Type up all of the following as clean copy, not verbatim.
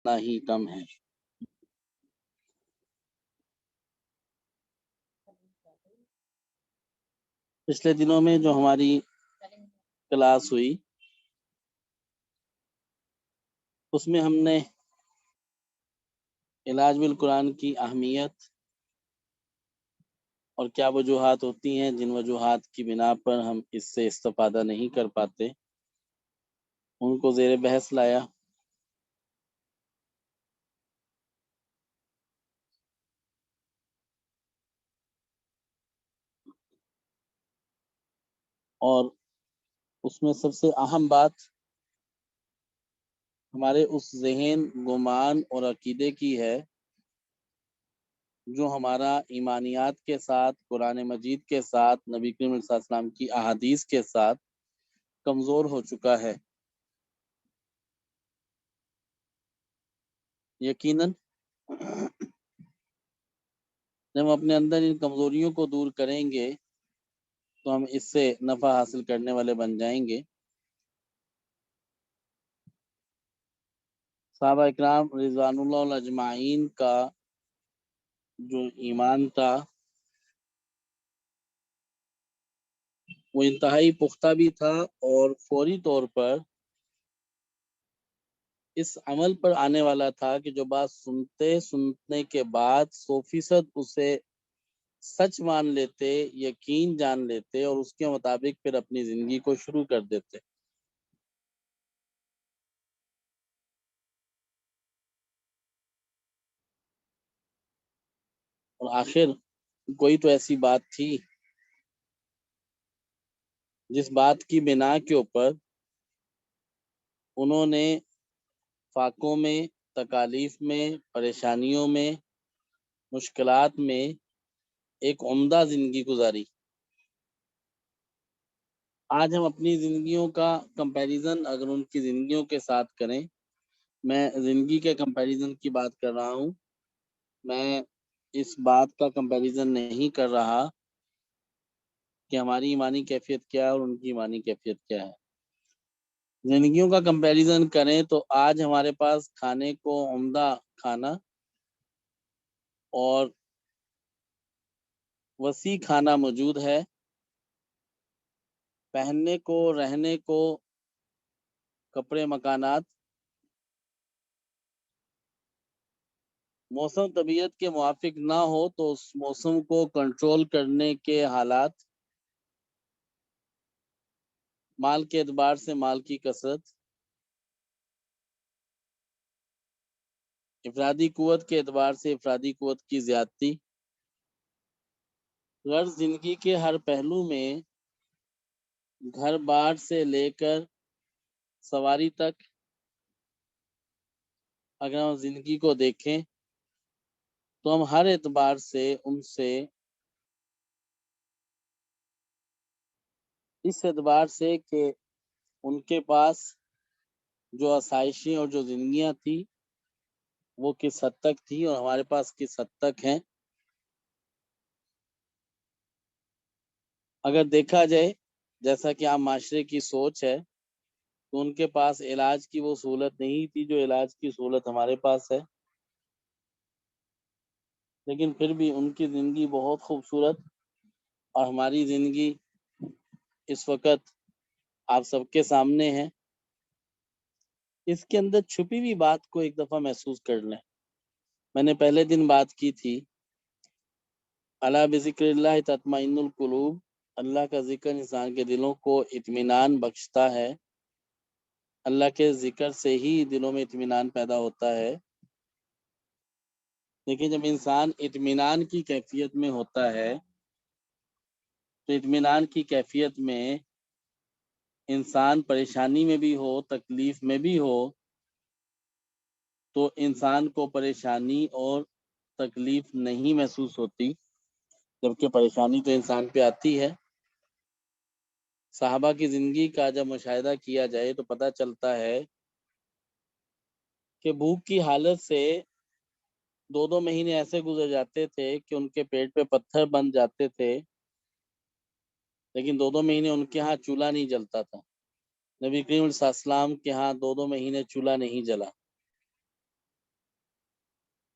اتنا ہی کم ہے۔ پچھلے دنوں میں جو ہماری کلاس ہوئی اس میں ہم نے علاج بالقرآن کی اہمیت اور کیا وجوہات ہوتی ہیں جن وجوہات کی بنا پر ہم اس سے استفادہ نہیں کر پاتے ان کو زیر بحث لایا۔ اور اس میں سب سے اہم بات ہمارے اس ذہن، گمان اور عقیدے کی ہے جو ہمارا ایمانیات کے ساتھ، قرآن مجید کے ساتھ، نبی کریم صلی اللہ علیہ وسلم کی احادیث کے ساتھ کمزور ہو چکا ہے۔ یقیناً جب ہم اپنے اندر ان کمزوریوں کو دور کریں گے تو ہم اس سے نفع حاصل کرنے والے بن جائیں گے۔ صحابہ اکرام رضوان اللہ اجمعین کا جو ایمان تھا وہ انتہائی پختہ بھی تھا اور فوری طور پر اس عمل پر آنے والا تھا کہ جو بات سننے کے بعد 100% اسے سچ مان لیتے، یقین جان لیتے اور اس کے مطابق پھر اپنی زندگی کو شروع کر دیتے۔ اور آخر کوئی تو ایسی بات تھی جس بات کی بنا کے اوپر انہوں نے فاقوں میں، تکالیف میں، پریشانیوں میں، مشکلات میں ایک عمدہ زندگی گزاری۔ آج ہم اپنی زندگیوں کا کمپیریزن اگر ان کی زندگیوں کے ساتھ کریں، میں زندگی کے کمپیریزن کی بات کر رہا ہوں، میں اس بات کا کمپیریزن نہیں کر رہا کہ ہماری ایمانی کیفیت کیا ہے اور ان کی ایمانی کیفیت کیا ہے۔ زندگیوں کا کمپیریزن کریں تو آج ہمارے پاس کھانے کو عمدہ کھانا اور وسیع کھانا موجود ہے، پہننے کو، رہنے کو کپڑے، مکانات، موسم طبیعت کے موافق نہ ہو تو اس موسم کو کنٹرول کرنے کے حالات، مال کے اعتبار سے مال کی کثرت، افرادی قوت کے اعتبار سے افرادی قوت کی زیادتی، غرض زندگی کے ہر پہلو میں گھر بار سے لے کر سواری تک اگر ہم زندگی کو دیکھیں تو ہم ہر اعتبار سے ان سے اس اعتبار سے کہ ان کے پاس جو آسائشیں اور جو زندگیاں تھیں وہ کس حد تک تھی اور ہمارے پاس کس حد تک ہیں۔ اگر دیکھا جائے جیسا کہ عام معاشرے کی سوچ ہے تو ان کے پاس علاج کی وہ سہولت نہیں تھی جو علاج کی سہولت ہمارے پاس ہے، لیکن پھر بھی ان کی زندگی بہت خوبصورت اور ہماری زندگی اس وقت آپ سب کے سامنے ہے۔ اس کے اندر چھپی ہوئی بات کو ایک دفعہ محسوس کر لیں۔ میں نے پہلے دن بات کی تھی الا بذکر اللہ تطمئن القلوب، اللہ کا ذکر انسان کے دلوں کو اطمینان بخشتا ہے، اللہ کے ذکر سے ہی دلوں میں اطمینان پیدا ہوتا ہے۔ لیکن جب انسان اطمینان کی کیفیت میں ہوتا ہے تو اطمینان کی کیفیت میں انسان پریشانی میں بھی ہو، تکلیف میں بھی ہو تو انسان کو پریشانی اور تکلیف نہیں محسوس ہوتی، جبکہ پریشانی تو انسان پہ آتی ہے۔ صحابہ کی زندگی کا جب مشاہدہ کیا جائے تو پتہ چلتا ہے کہ بھوک کی حالت سے 2 مہینے ایسے گزر جاتے تھے کہ ان کے پیٹ پہ پتھر بن جاتے تھے، لیکن 2 مہینے ان کے ہاں چولہا نہیں جلتا تھا۔ نبی کریم صلی اللہ علیہ وسلم کے ہاں 2 مہینے چولہا نہیں جلا۔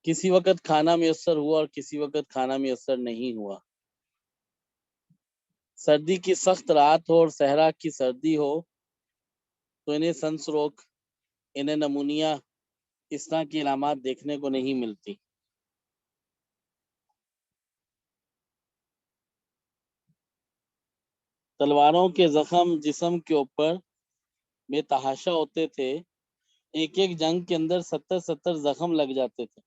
کسی وقت کھانا میسر ہوا اور کسی وقت کھانا میسر نہیں ہوا، سردی کی سخت رات ہو اور صحرا کی سردی ہو تو انہیں سنسروک، انہیں نمونیا، اس طرح کی علامات دیکھنے کو نہیں ملتی۔ تلواروں کے زخم جسم کے اوپر بے تحاشا ہوتے تھے، ایک ایک جنگ کے اندر 70 زخم لگ جاتے تھے۔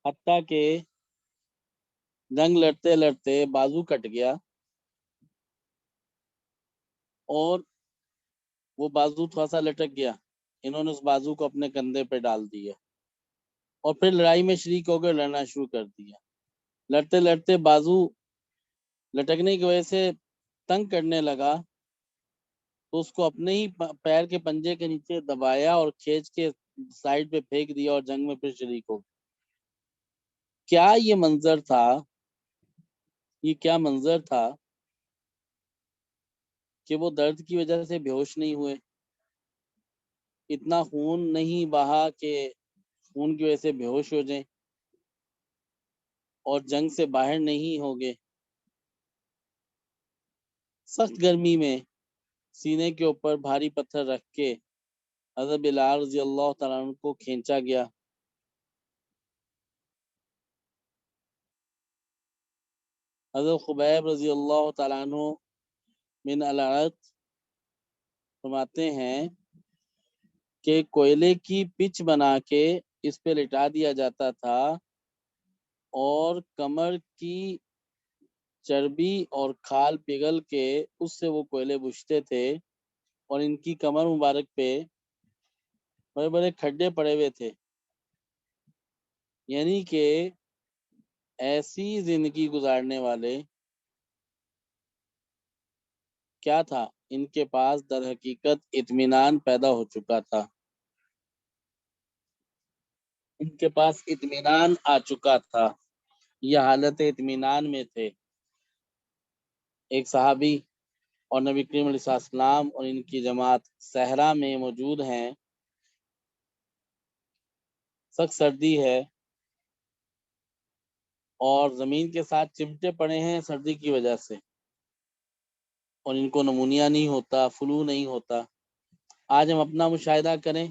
حتیٰ کہ جنگ لڑتے لڑتے بازو کٹ گیا اور وہ بازو تھوڑا سا لٹک گیا، انہوں نے اس بازو کو اپنے کندھے پہ ڈال دیا اور پھر لڑائی میں شریک ہو کر لڑنا شروع کر دیا۔ لڑتے لڑتے بازو لٹکنے کی وجہ سے تنگ کرنے لگا تو اس کو اپنے ہی پیر کے پنجے کے نیچے دبایا اور کھینچ کے سائڈ پہ پھینک دیا اور جنگ میں پھر شریک ہو گیا۔ کیا یہ منظر تھا، یہ کیا منظر تھا کہ وہ درد کی وجہ سے بے ہوش نہیں ہوئے، اتنا خون نہیں بہا کہ خون کی وجہ سے بے ہوش ہو جائیں، اور جنگ سے باہر نہیں ہو گئے۔ سخت گرمی میں سینے کے اوپر بھاری پتھر رکھ کے حضرت بلال رضی اللہ تعالیٰ عنہ کو کھینچا گیا۔ حضرت خبیب رضی اللہ تعالیٰ عنہ من الارت فرماتے ہیں کہ کوئلے کی پچ بنا کے اس پہ لٹا دیا جاتا تھا اور کمر کی چربی اور کھال پگھل کے اس سے وہ کوئلے بجھتے تھے، اور ان کی کمر مبارک پہ بڑے بڑے کھڈے پڑے ہوئے تھے، یعنی کہ ایسی زندگی گزارنے والے کیا تھا، ان کے پاس در حقیقت اطمینان پیدا ہو چکا تھا، ان کے پاس اطمینان آ چکا تھا، یہ حالت اطمینان میں تھے۔ ایک صحابی اور نبی کریم علیہ السلام اور ان کی جماعت صحرا میں موجود ہیں، سخت سردی ہے اور زمین کے ساتھ چمٹے پڑے ہیں سردی کی وجہ سے، اور ان کو نمونیا نہیں ہوتا، فلو نہیں ہوتا۔ آج ہم اپنا مشاہدہ کریں،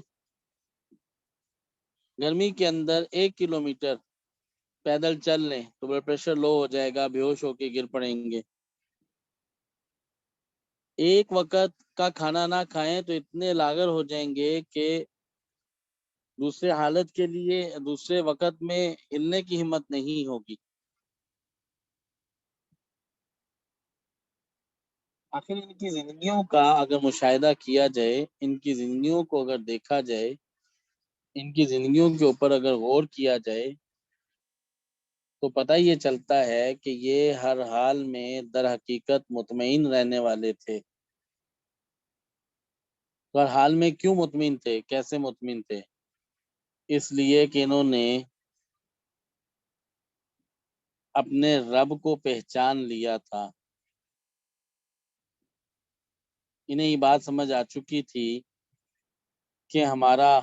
گرمی کے اندر 1 کلومیٹر پیدل چل لیں تو بلڈ پریشر لو ہو جائے گا، بے ہوش ہو کے گر پڑیں گے۔ ایک وقت کا کھانا نہ کھائیں تو اتنے لاغر ہو جائیں گے کہ دوسرے حالت کے لیے دوسرے وقت میں ہلنے کی ہمت نہیں ہوگی۔ آخر ان کی زندگیوں کا اگر مشاہدہ کیا جائے، ان کی زندگیوں کو اگر دیکھا جائے، ان کی زندگیوں کے اوپر اگر غور کیا جائے تو پتہ یہ چلتا ہے کہ یہ ہر حال میں در حقیقت مطمئن رہنے والے تھے۔ ہر حال میں کیوں مطمئن تھے، کیسے مطمئن تھے؟ اس لیے کہ انہوں نے اپنے رب کو پہچان لیا تھا، انہیں یہ بات سمجھ آ چکی تھی کہ ہمارا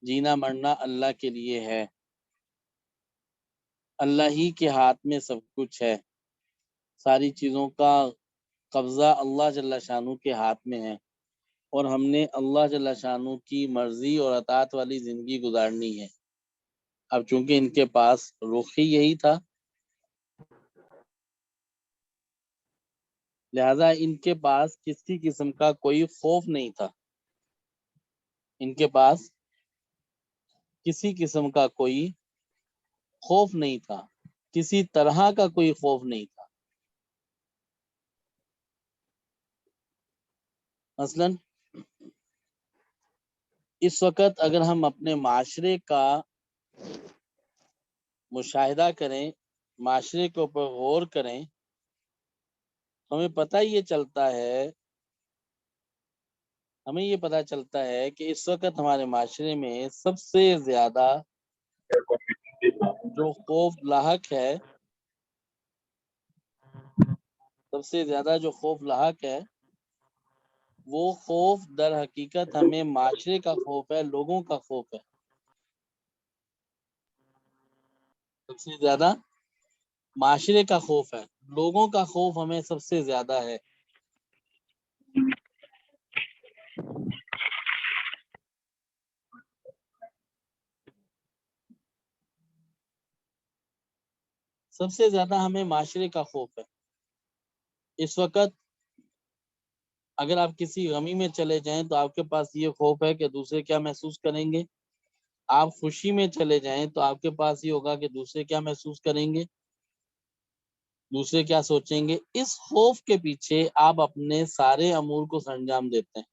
جینا مرنا اللہ کے لیے ہے، اللہ ہی کے ہاتھ میں سب کچھ ہے، ساری چیزوں کا قبضہ اللہ جل شانہ کے ہاتھ میں ہے، اور ہم نے اللہ جل شانہ کی مرضی اور اطاعت والی زندگی گزارنی ہے۔ اب چونکہ ان کے پاس رخ ہی یہی تھا، لہذا ان کے پاس کسی قسم کا کوئی خوف نہیں تھا، ان کے پاس کسی قسم کا کوئی خوف نہیں تھا، کسی طرح کا کوئی خوف نہیں تھا۔ مثلا اس وقت اگر ہم اپنے معاشرے کا مشاہدہ کریں، معاشرے کے اوپر غور کریں، ہمیں یہ پتہ چلتا ہے کہ اس وقت ہمارے معاشرے میں سب سے زیادہ جو خوف لاحق ہے، سب سے زیادہ جو خوف لاحق ہے وہ خوف در حقیقت ہمیں معاشرے کا خوف ہے، لوگوں کا خوف ہے. سب سے زیادہ معاشرے کا خوف ہے، لوگوں کا خوف ہمیں سب سے زیادہ ہے. سب سے زیادہ ہمیں معاشرے کا خوف ہے. اس وقت اگر آپ کسی غمی میں چلے جائیں تو آپ کے پاس یہ خوف ہے کہ دوسرے کیا محسوس کریں گے. آپ خوشی میں چلے جائیں تو آپ کے پاس یہ ہوگا کہ دوسرے کیا محسوس کریں گے، دوسرے کیا سوچیں گے. اس خوف کے پیچھے آپ اپنے سارے امور کو سرانجام دیتے ہیں،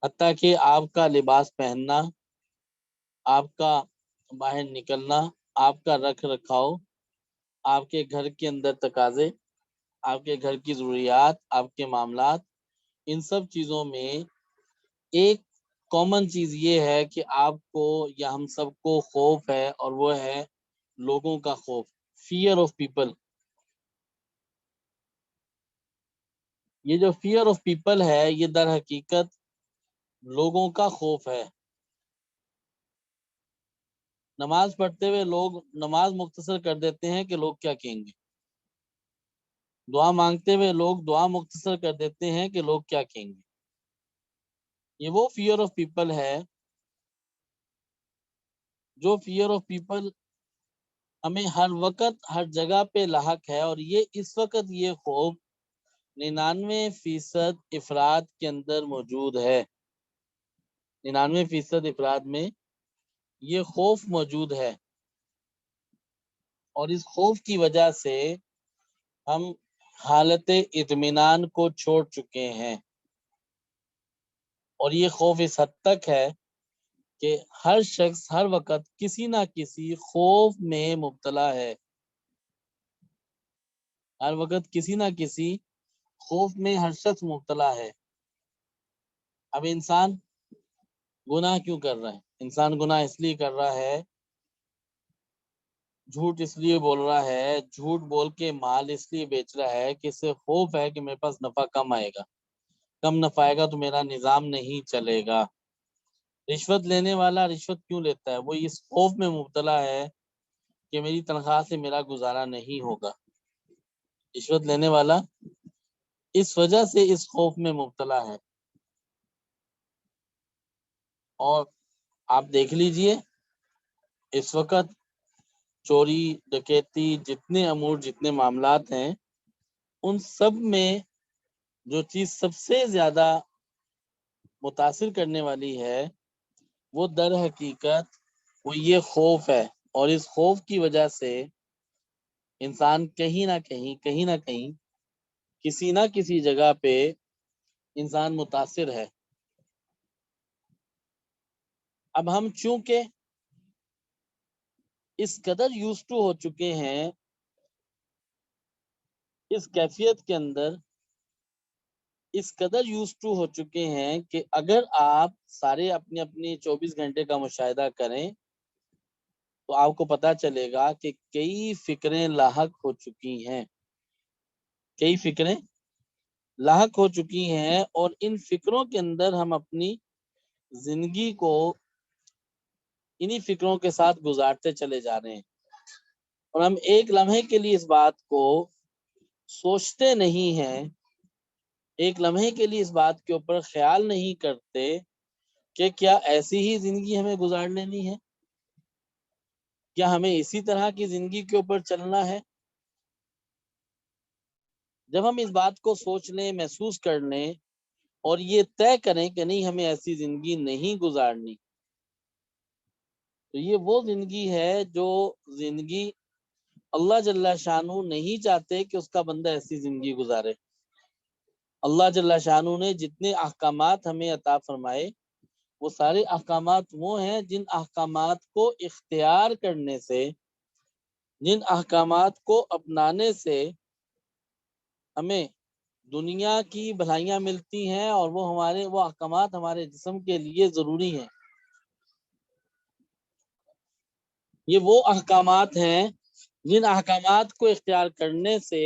حتیٰ کہ آپ کا لباس پہننا، آپ کا باہر نکلنا، آپ کا رکھ رکھاؤ، آپ کے گھر کے اندر تقاضے، آپ کے گھر کی ضروریات، آپ کے معاملات، ان سب چیزوں میں ایک کامن چیز یہ ہے کہ آپ کو یا ہم سب کو خوف ہے، اور وہ ہے لوگوں کا خوف، فیئر آف پیپل. یہ جو فیئر آف پیپل ہے یہ در حقیقت لوگوں کا خوف ہے. نماز پڑھتے ہوئے لوگ نماز مختصر کر دیتے ہیں کہ لوگ کیا کہیں گے. دعا مانگتے ہوئے لوگ دعا مختصر کر دیتے ہیں کہ لوگ کیا کہیں گے. یہ وہ فیئر آف پیپل ہے جو فیئر آف پیپل ہمیں ہر وقت ہر جگہ پہ لاحق ہے. اور یہ اس وقت یہ خوف 99% افراد کے اندر موجود ہے. 99% افراد میں یہ خوف موجود ہے، اور اس خوف کی وجہ سے ہم حالت اطمینان کو چھوڑ چکے ہیں. اور یہ خوف اس حد تک ہے کہ ہر شخص ہر وقت کسی نہ کسی خوف میں مبتلا ہے. ہر وقت کسی نہ کسی خوف میں ہر شخص مبتلا ہے. اب انسان گناہ کیوں کر رہا ہے؟ انسان گناہ اس لیے کر رہا ہے، جھوٹ اس لیے بول رہا ہے، جھوٹ بول کے مال اس لیے بیچ رہا ہے کہ اسے خوف ہے کہ میرے پاس نفع کم آئے گا، کم نفع آئے گا تو میرا نظام نہیں چلے گا. رشوت لینے والا رشوت کیوں لیتا ہے؟ وہ اس خوف میں مبتلا ہے کہ میری تنخواہ سے میرا گزارا نہیں ہوگا. رشوت لینے والا اس وجہ سے اس خوف میں مبتلا ہے. اور آپ دیکھ لیجئے اس وقت چوری ڈکیتی جتنے امور جتنے معاملات ہیں، ان سب میں جو چیز سب سے زیادہ متاثر کرنے والی ہے وہ در حقیقت وہ یہ خوف ہے. اور اس خوف کی وجہ سے انسان کہیں نہ کہیں کسی نہ کسی جگہ پہ انسان متاثر ہے. اب ہم چونکہ اس قدر یوز ٹو ہو چکے ہیں اس کیفیت کے اندر، اس قدر یوز ٹو ہو چکے ہیں کہ اگر آپ سارے اپنے اپنے 24 گھنٹے کا مشاہدہ کریں تو آپ کو پتا چلے گا کہ کئی فکریں لاحق ہو چکی ہیں، کئی فکریں لاحق ہو چکی ہیں، اور ان فکروں کے اندر ہم اپنی زندگی کو انہی فکروں کے ساتھ گزارتے چلے جا رہے ہیں. اور ہم ایک لمحے کے لیے اس بات کو سوچتے نہیں ہیں، ایک لمحے کے لیے اس بات کے اوپر خیال نہیں کرتے کہ کیا ایسی ہی زندگی ہمیں گزار لینی ہے، کیا ہمیں اسی طرح کی زندگی کے اوپر چلنا ہے. جب ہم اس بات کو سوچ لیں، محسوس کر لیں اور یہ طے کریں کہ نہیں ہمیں ایسی زندگی نہیں گزارنی، تو یہ وہ زندگی ہے جو زندگی اللہ جل شانہ نہیں چاہتے کہ اس کا بندہ ایسی زندگی گزارے. اللہ جل شانہ نے جتنے احکامات ہمیں عطا فرمائے وہ سارے احکامات وہ ہیں جن احکامات کو اختیار کرنے سے، جن احکامات کو اپنانے سے ہمیں دنیا کی بھلائیاں ملتی ہیں، اور وہ احکامات ہمارے جسم کے لیے ضروری ہیں. یہ وہ احکامات ہیں جن احکامات کو اختیار کرنے سے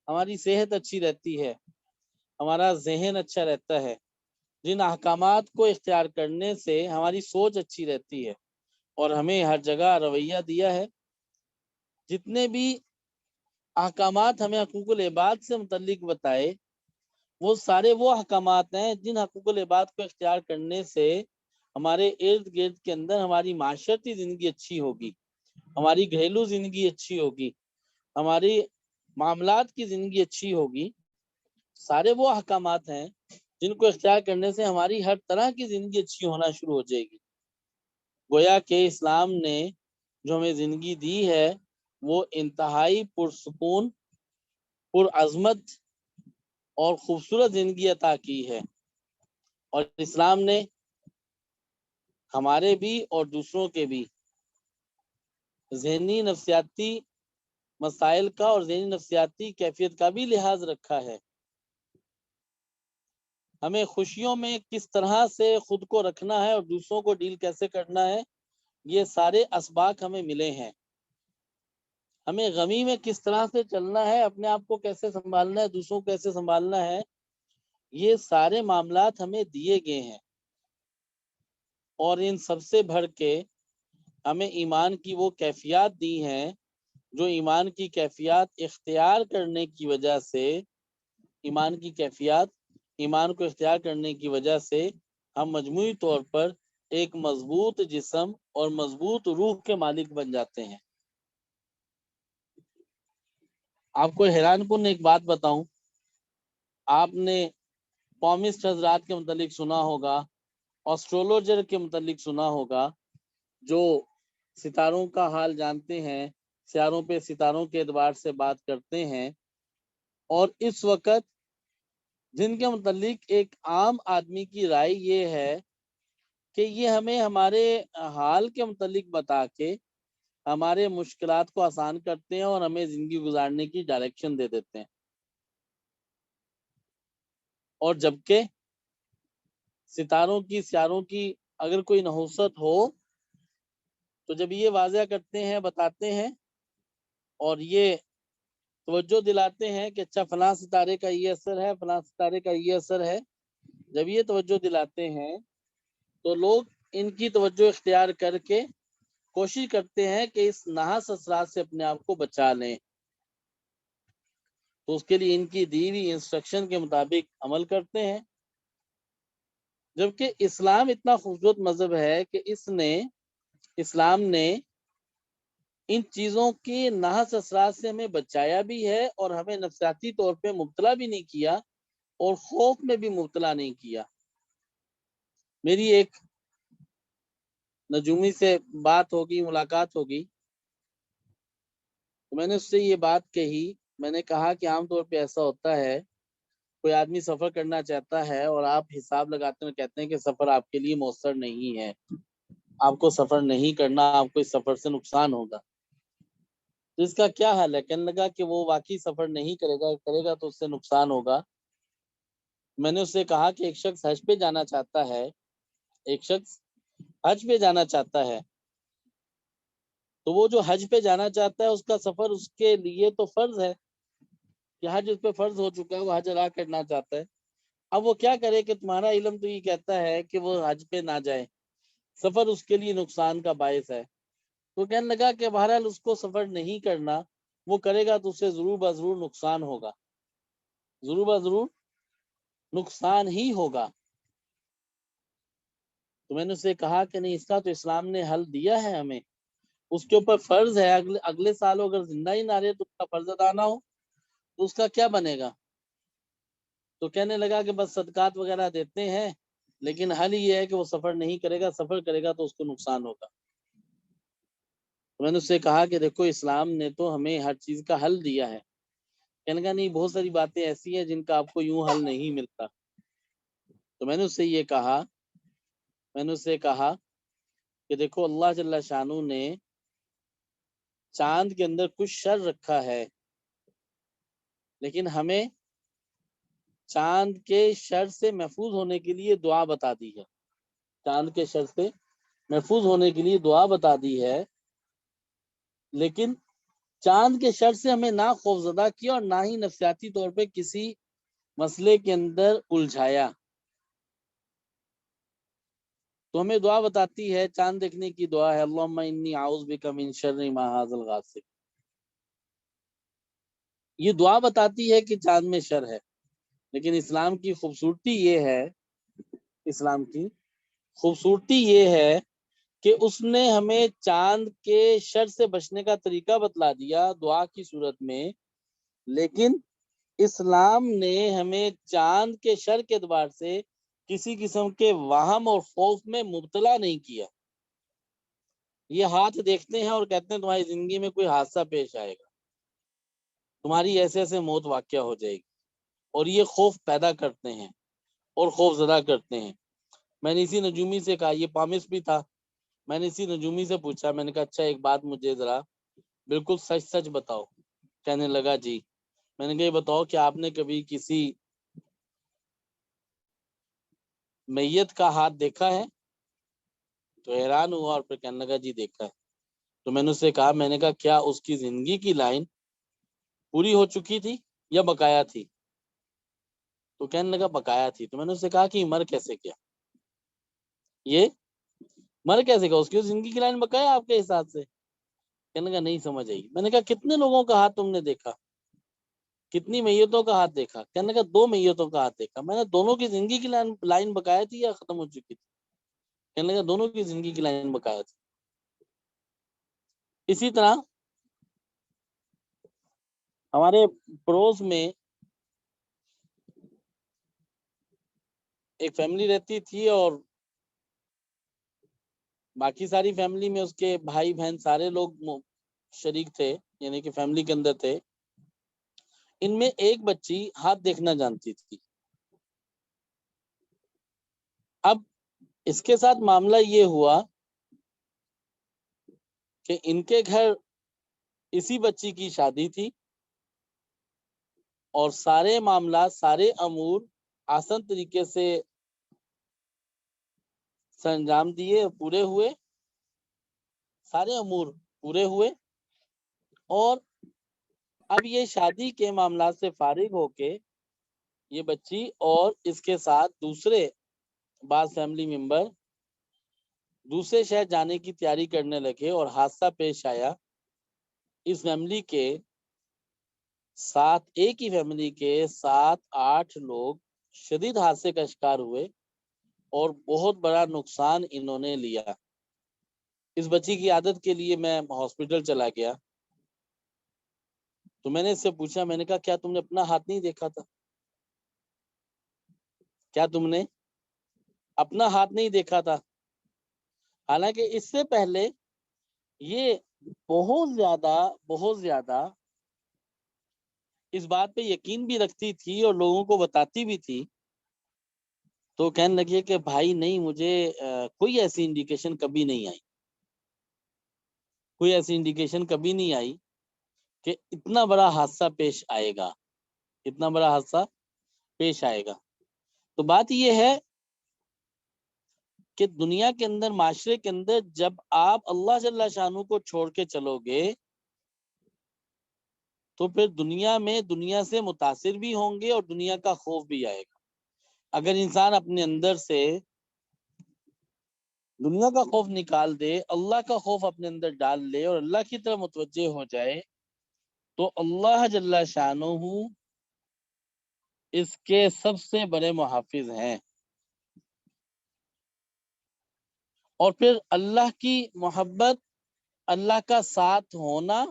ہماری صحت اچھی رہتی ہے، ہمارا ذہن اچھا رہتا ہے، جن احکامات کو اختیار کرنے سے ہماری سوچ اچھی رہتی ہے، اور ہمیں ہر جگہ رویہ دیا ہے۔ جتنے بھی احکامات ہمیں حقوق العباد سے متعلق بتائے، وہ سارے وہ احکامات ہیں جن حقوق العباد کو اختیار کرنے سے ہمارے ارد گرد کے اندر ہماری معاشرتی زندگی اچھی ہوگی، ہماری گھریلو زندگی اچھی ہوگی، ہماری معاملات کی زندگی اچھی ہوگی۔ سارے وہ احکامات ہیں جن کو اختیار کرنے سے ہماری ہر طرح کی زندگی اچھی ہونا شروع ہو جائے گی۔ گویا کہ اسلام نے جو ہمیں زندگی دی ہے وہ انتہائی پرسکون، پرعظمت اور خوبصورت زندگی عطا کی ہے، اور اسلام نے ہمارے بھی اور دوسروں کے بھی ذہنی نفسیاتی مسائل کا اور ذہنی نفسیاتی کیفیت کا بھی لحاظ رکھا ہے۔ ہمیں خوشیوں میں کس طرح سے خود کو رکھنا ہے اور دوسروں کو ڈیل کیسے کرنا ہے، یہ سارے اسباق ہمیں ملے ہیں۔ ہمیں غمی میں کس طرح سے چلنا ہے، اپنے آپ کو کیسے سنبھالنا ہے، دوسروں کو کیسے سنبھالنا ہے، یہ سارے معاملات ہمیں دیے گئے ہیں۔ اور ان سب سے بڑھ کے ہمیں ایمان کی وہ کیفیات دی ہیں جو ایمان کی کیفیات اختیار کرنے کی وجہ سے، ایمان کو اختیار کرنے کی وجہ سے ہم مجموعی طور پر ایک مضبوط جسم اور مضبوط روح کے مالک بن جاتے ہیں۔ آپ کو حیران کن ایک بات بتاؤں، آپ نے پومسٹ حضرات کے متعلق سنا ہوگا، ایسٹرولوجر کے متعلق سنا ہوگا، جو ستاروں کا حال جانتے ہیں، سیاروں پہ ستاروں کے اعتبار سے بات کرتے ہیں، اور اس وقت جن کے متعلق ایک عام آدمی کی رائے یہ ہے کہ یہ ہمیں ہمارے حال کے متعلق بتا کے ہمارے مشکلات کو آسان کرتے ہیں اور ہمیں زندگی گزارنے کی ڈائریکشن دے دیتے ہیں۔ اور جبکہ سیاروں کی اگر کوئی نحوست ہو تو جب یہ واضح کرتے ہیں، بتاتے ہیں اور یہ توجہ دلاتے ہیں کہ اچھا فلاں ستارے کا یہ اثر ہے، فلاں ستارے کا یہ اثر ہے، جب یہ توجہ دلاتے ہیں تو لوگ ان کی توجہ اختیار کر کے کوشش کرتے ہیں کہ اس نحس اثرات سے اپنے آپ کو بچا لیں، تو اس کے لیے ان کی دی ہوئی انسٹرکشن کے مطابق عمل کرتے ہیں۔ جبکہ اسلام اتنا خوبصورت مذہب ہے کہ اسلام نے ان چیزوں کے نحس اثرات سے ہمیں بچایا بھی ہے اور ہمیں نفسیاتی طور پہ مبتلا بھی نہیں کیا اور خوف میں بھی مبتلا نہیں کیا۔ میری ایک نجومی سے بات ہوگی، ملاقات ہوگی، تو میں نے اس سے یہ بات کہی، میں نے کہا کہ عام طور پہ ایسا ہوتا ہے کوئی آدمی سفر کرنا چاہتا ہے اور آپ حساب لگاتے ہیں، کہتے ہیں کہ سفر آپ کے لیے مؤثر نہیں ہے، آپ کو سفر نہیں کرنا، آپ کو اس سفر سے نقصان ہوگا، تو اس کا کیا حل ہے؟ کہنے لگا کہ وہ واقعی سفر نہیں کرے گا تو اس سے نقصان ہوگا۔ میں نے اس سے کہا کہ ایک شخص حج پہ جانا چاہتا ہے تو وہ جو حج پہ جانا چاہتا ہے اس کا سفر اس کے لیے تو فرض ہے کہ حج اس پہ فرض ہو چکا ہے، وہ حج ادا کرنا چاہتا ہے۔ اب وہ کیا کرے کہ تمہارا علم تو یہ کہتا ہے کہ وہ حج پہ نہ جائے، سفر اس کے لیے نقصان کا باعث ہے، تو کہنے لگا کہ بہرحال اس کو سفر نہیں کرنا، وہ کرے گا تو اس سے ضرور بضرور نقصان ہوگا، ضرور بضرور نقصان ہی ہوگا۔ تو میں نے اسے کہا کہ نہیں، اس کا تو اسلام نے حل دیا ہے ہمیں، اس کے اوپر فرض ہے، اگلے سال اگر زندہ ہی نہ رہے تو اس کا فرض ادا نہ ہو تو اس کا کیا بنے گا؟ تو کہنے لگا کہ بس صدقات وغیرہ دیتے ہیں، لیکن حل یہ ہے کہ وہ سفر نہیں کرے گا، سفر کرے گا تو اس کو نقصان ہوگا۔ تو میں نے اس سے کہا کہ دیکھو اسلام نے تو ہمیں ہر چیز کا حل دیا ہے۔ کہنے لگا نہیں، بہت ساری باتیں ایسی ہیں جن کا آپ کو یوں حل نہیں ملتا۔ تو میں نے اس سے کہا کہ دیکھو اللہ جل شانہ نے چاند کے اندر کچھ شر رکھا ہے، لیکن ہمیں چاند کے شر سے محفوظ ہونے کے لیے دعا بتا دی ہے، چاند کے شر سے محفوظ ہونے کے لیے دعا بتا دی ہے، لیکن چاند کے شر سے ہمیں نہ خوفزدہ کیا اور نہ ہی نفسیاتی طور پہ کسی مسئلے کے اندر الجھایا، تو ہمیں دعا بتاتی ہے، چاند دیکھنے کی دعا ہے، اللہم انی اعوذ بک من شر ما ھذا الغاسق۔ یہ دعا بتاتی ہے کہ چاند میں شر ہے، لیکن اسلام کی خوبصورتی یہ ہے، اسلام کی خوبصورتی یہ ہے کہ اس نے ہمیں چاند کے شر سے بچنے کا طریقہ بتلا دیا دعا کی صورت میں، لیکن اسلام نے ہمیں چاند کے شر کے اعتبار سے کسی قسم کے وہم اور خوف میں مبتلا نہیں کیا۔ یہ ہاتھ دیکھتے ہیں اور کہتے ہیں تمہاری زندگی میں کوئی حادثہ پیش آئے گا، تمہاری ایسے ایسے موت واقع ہو جائے گی، اور یہ خوف پیدا کرتے ہیں اور خوف زدہ کرتے ہیں۔ میں نے اسی نجومی سے کہا، یہ پامس بھی تھا، میں نے اسی نجومی سے پوچھا، میں نے کہا اچھا ایک بات مجھے ذرا بالکل سچ سچ بتاؤ۔ کہنے لگا جی۔ میں نے کہا یہ بتاؤ کہ آپ نے کبھی کسی میت کا ہاتھ دیکھا ہے؟ تو حیران ہوا اور پھر کہنے لگا جی دیکھا ہے۔ تو میں نے اس سے کہا، میں نے کہا کیا اس کی زندگی کی لائن پوری ہو چکی تھی یا بقایا تھی؟ تو کہنے لگا بقایا تھی۔ تو میں نے اس سے کہا کہ مر کیسے کیا، یہ مر کیسے گیا، اس کی زندگی کی لائن بقایا آپ کے حساب سے؟ کہنے لگا نہیں سمجھ آئی۔ میں نے کہا کتنے لوگوں کا ہاتھ تم نے دیکھا، کتنی میتوں کا ہاتھ دیکھا؟ کہنے لگا 2 میتوں کا ہاتھ دیکھا۔ میں نے دونوں کی زندگی کی لائن بقایا تھی یا ختم ہو چکی تھی؟ کہنے لگا دونوں کی زندگی کی لائن بقایا تھی۔ اسی طرح ہمارے پڑوس میں ایک فیملی رہتی تھی، اور باقی ساری فیملی میں اس کے بھائی بہن سارے لوگ شریک تھے، یعنی کہ فیملی کے اندر تھے۔ ان میں ایک بچی ہاتھ دیکھنا جانتی تھی۔ اب اس کے ساتھ معاملہ یہ ہوا کہ ان کے گھر اسی بچی کی شادی تھی، اور سارے معاملات، سارے امور آسان طریقے سے انجام دیے، پورے ہوئے، سارے امور پورے ہوئے، اور اب یہ شادی کے معاملات سے فارغ ہو کے یہ بچی اور اس کے ساتھ دوسرے بعض فیملی ممبر دوسرے شہر جانے کی تیاری کرنے لگے، اور حادثہ پیش آیا۔ اس فیملی کے ساتھ، ایک ہی فیملی کے 7-8 لوگ شدید حادثے کا شکار ہوئے، اور بہت بڑا نقصان انہوں نے لیا۔ اس بچی کی عادت کے لیے میں ہاسپٹل چلا گیا، تو میں نے اس سے پوچھا، میں نے کہا کیا تم نے اپنا ہاتھ نہیں دیکھا تھا؟ کیا تم نے اپنا ہاتھ نہیں دیکھا تھا؟ حالانکہ اس سے پہلے یہ بہت زیادہ اس بات پہ یقین بھی رکھتی تھی اور لوگوں کو بتاتی بھی تھی۔ تو کہنے لگی کہ بھائی نہیں، مجھے کوئی ایسی انڈیکیشن کبھی نہیں آئی، کوئی ایسی انڈیکیشن کبھی نہیں آئی کہ اتنا بڑا حادثہ پیش آئے گا، اتنا بڑا حادثہ پیش آئے گا۔ تو بات یہ ہے کہ دنیا کے اندر، معاشرے کے اندر، جب آپ اللہ جل شانہ کو چھوڑ کے چلو گے تو پھر دنیا سے متاثر بھی ہوں گے، اور دنیا کا خوف بھی آئے گا۔ اگر انسان اپنے اندر سے دنیا کا خوف نکال دے، اللہ کا خوف اپنے اندر ڈال لے، اور اللہ کی طرف متوجہ ہو جائے، تو اللہ جل شانہ اس کے سب سے بڑے محافظ ہیں۔ اور پھر اللہ کی محبت، اللہ کا ساتھ ہونا،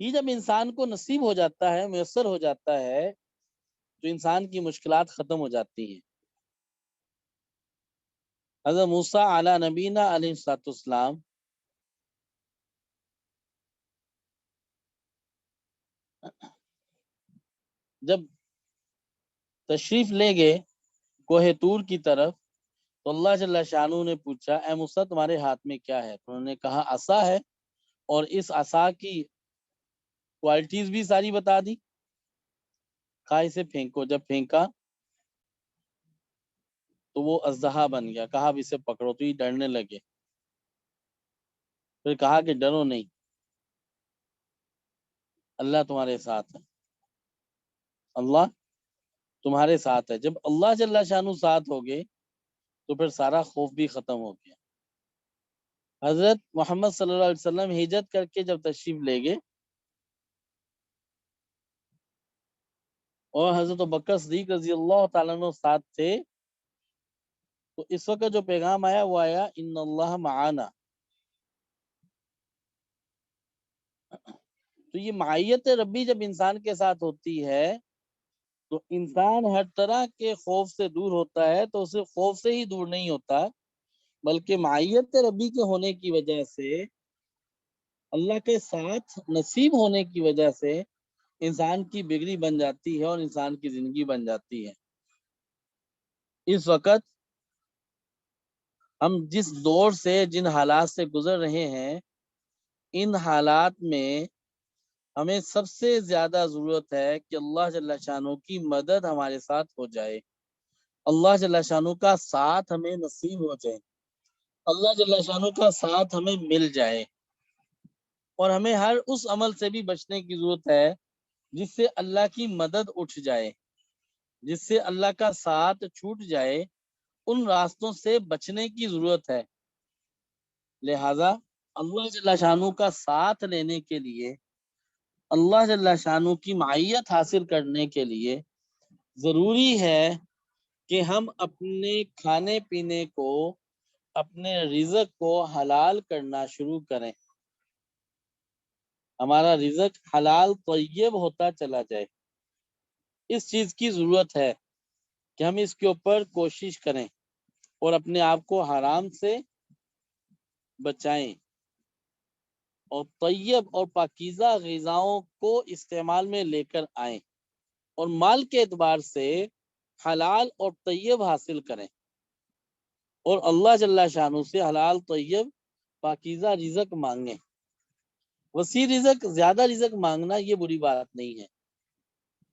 یہ جب انسان کو نصیب ہو جاتا ہے، میسر ہو جاتا ہے، تو انسان کی مشکلات ختم ہو جاتی ہیں۔ حضرت موسیٰ علی نبینا علیہ السلام جب تشریف لے گئے کوہ طور کی طرف، تو اللہ جل شانہ نے پوچھا، اے موسیٰ تمہارے ہاتھ میں کیا ہے؟ تو انہوں نے کہا عصا ہے، اور اس عصا کی کوالٹیز بھی ساری بتا دی۔ کہا اسے پھینکو۔ جب پھینکا تو وہ اژدہا بن گیا۔ کہا اب اسے پکڑو، تو یہ ڈرنے لگے۔ پھر کہا کہ ڈرو نہیں، اللہ تمہارے ساتھ ہے، اللہ تمہارے ساتھ ہے۔ جب اللہ جل شانہ ساتھ ہوگے تو پھر سارا خوف بھی ختم ہو گیا۔ حضرت محمد صلی اللہ علیہ وسلم ہجرت کر کے جب تشریف لے گئے اور حضرت ابوبکر صدیق رضی اللہ تعالیٰ عنہ ساتھ تھے، تو اس وقت جو پیغام آیا وہ آیا ان اللہ معانا۔ تو یہ معیت ربی جب انسان کے ساتھ ہوتی ہے تو انسان ہر طرح کے خوف سے دور ہوتا ہے، تو صرف خوف سے ہی دور نہیں ہوتا بلکہ معیت ربی کے ہونے کی وجہ سے، اللہ کے ساتھ نصیب ہونے کی وجہ سے انسان کی بگڑی بن جاتی ہے اور انسان کی زندگی بن جاتی ہے۔ اس وقت ہم جس دور سے، جن حالات سے گزر رہے ہیں، ان حالات میں ہمیں سب سے زیادہ ضرورت ہے کہ اللہ جل شانہ کی مدد ہمارے ساتھ ہو جائے، اللہ جل شانہ کا ساتھ ہمیں نصیب ہو جائے، اللہ جل شانہ کا ساتھ ہمیں مل جائے، اور ہمیں ہر اس عمل سے بھی بچنے کی ضرورت ہے جس سے اللہ کی مدد اٹھ جائے، جس سے اللہ کا ساتھ چھوٹ جائے، ان راستوں سے بچنے کی ضرورت ہے۔ لہذا اللہ جل شانہ کا ساتھ لینے کے لیے، اللہ جل شانہ کی معیت حاصل کرنے کے لیے ضروری ہے کہ ہم اپنے کھانے پینے کو، اپنے رزق کو حلال کرنا شروع کریں، ہمارا رزق حلال طیب ہوتا چلا جائے۔ اس چیز کی ضرورت ہے کہ ہم اس کے اوپر کوشش کریں اور اپنے آپ کو حرام سے بچائیں اور طیب اور پاکیزہ غذاؤں کو استعمال میں لے کر آئیں اور مال کے اعتبار سے حلال اور طیب حاصل کریں اور اللہ جل شانہ سے حلال طیب پاکیزہ رزق مانگیں۔ وسیع رزق، زیادہ رزق مانگنا یہ بری بات نہیں ہے،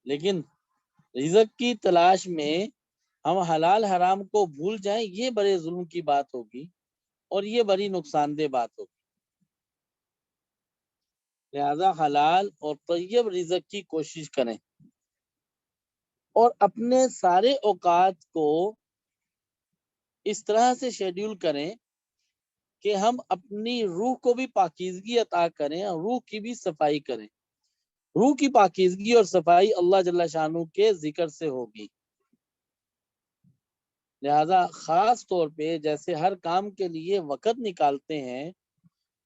لیکن رزق کی تلاش میں ہم حلال حرام کو بھول جائیں، یہ بڑے ظلم کی بات ہوگی اور یہ بڑی نقصان دہ بات ہوگی۔ لہذا حلال اور طیب رزق کی کوشش کریں اور اپنے سارے اوقات کو اس طرح سے شیڈیول کریں کہ ہم اپنی روح کو بھی پاکیزگی عطا کریں اور روح کی بھی صفائی کریں۔ روح کی پاکیزگی اور صفائی اللہ جل شانہ کے ذکر سے ہوگی۔ لہذا خاص طور پہ جیسے ہر کام کے لیے وقت نکالتے ہیں،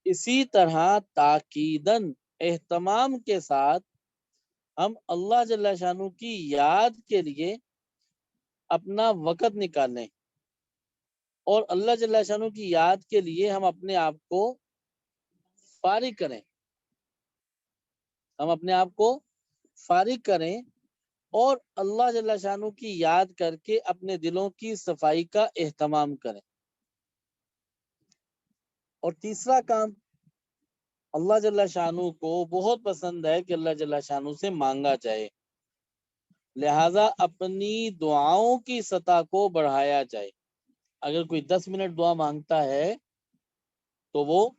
اسی طرح تاکیداً اہتمام کے ساتھ ہم اللہ جل شانہ کی یاد کے لیے اپنا وقت نکالیں اور اللہ جل شانہ کی یاد کے لیے ہم اپنے آپ کو فارغ کریں، ہم اپنے آپ کو فارغ کریں اور اللہ جل شانہ کی یاد کر کے اپنے دلوں کی صفائی کا اہتمام کریں۔ اور تیسرا کام، اللہ جل شانہ کو بہت پسند ہے کہ اللہ جل شانہ سے مانگا جائے، لہذا اپنی دعاؤں کی سطح کو بڑھایا جائے۔ اگر کوئی 10 منٹ دعا مانگتا ہے تو وہ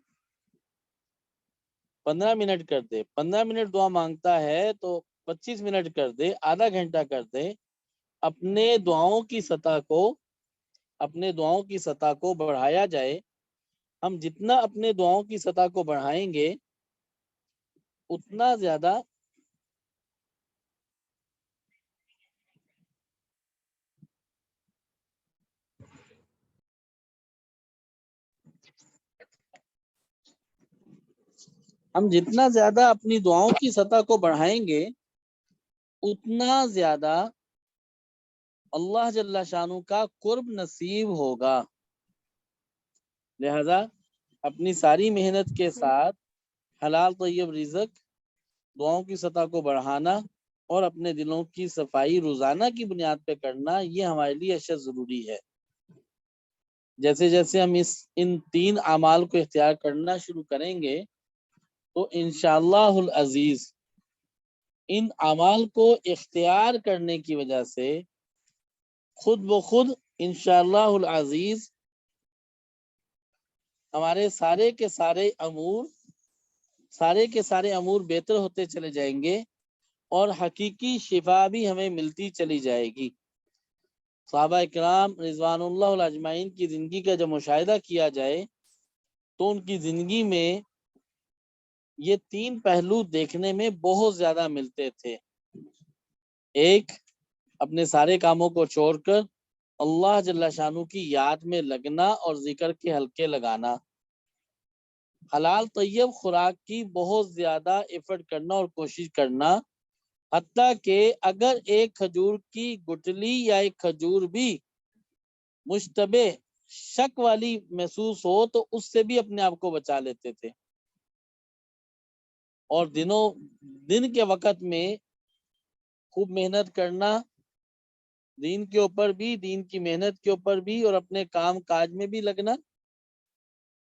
15 منٹ کر دے، 15 منٹ دعا مانگتا ہے تو 25 منٹ کر دے، آدھا گھنٹہ کر دے۔ اپنے دعاؤں کی سطح کو بڑھایا جائے۔ ہم جتنا اپنے دعاؤں کی سطح کو بڑھائیں گے اتنا زیادہ اپنی دعاؤں کی سطح کو بڑھائیں گے اتنا زیادہ اللہ جل شانہ کا قرب نصیب ہوگا۔ لہذا اپنی ساری محنت کے ساتھ حلال طیب رزق، دعاؤں کی سطح کو بڑھانا اور اپنے دلوں کی صفائی روزانہ کی بنیاد پہ کرنا، یہ ہمارے لیے اشد ضروری ہے۔ جیسے جیسے ہم ان 3 اعمال کو اختیار کرنا شروع کریں گے تو انشاءاللہ العزیز ان اعمال کو اختیار کرنے کی وجہ سے خود بخود انشاءاللہ العزیز ہمارے سارے کے سارے امور بہتر ہوتے چلے جائیں گے اور حقیقی شفا بھی ہمیں ملتی چلی جائے گی۔ صحابہ اکرام رضوان اللہ علیہ اجمعین کی زندگی کا جب مشاہدہ کیا جائے تو ان کی زندگی میں یہ تین پہلو دیکھنے میں بہت زیادہ ملتے تھے۔ ایک، اپنے سارے کاموں کو چھوڑ کر اللہ جل شانہ کی یاد میں لگنا اور ذکر کے حلقے لگانا، حلال طیب خوراک کی بہت زیادہ ایفرٹ کرنا اور کوشش کرنا، حتیٰ کہ اگر ایک کھجور کی گٹلی یا ایک کھجور بھی مشتبہ شک والی محسوس ہو تو اس سے بھی اپنے آپ کو بچا لیتے تھے، اور دن کے وقت میں خوب محنت کرنا، دین کے اوپر بھی، دین کی محنت کے اوپر بھی، اور اپنے کام کاج میں بھی لگنا،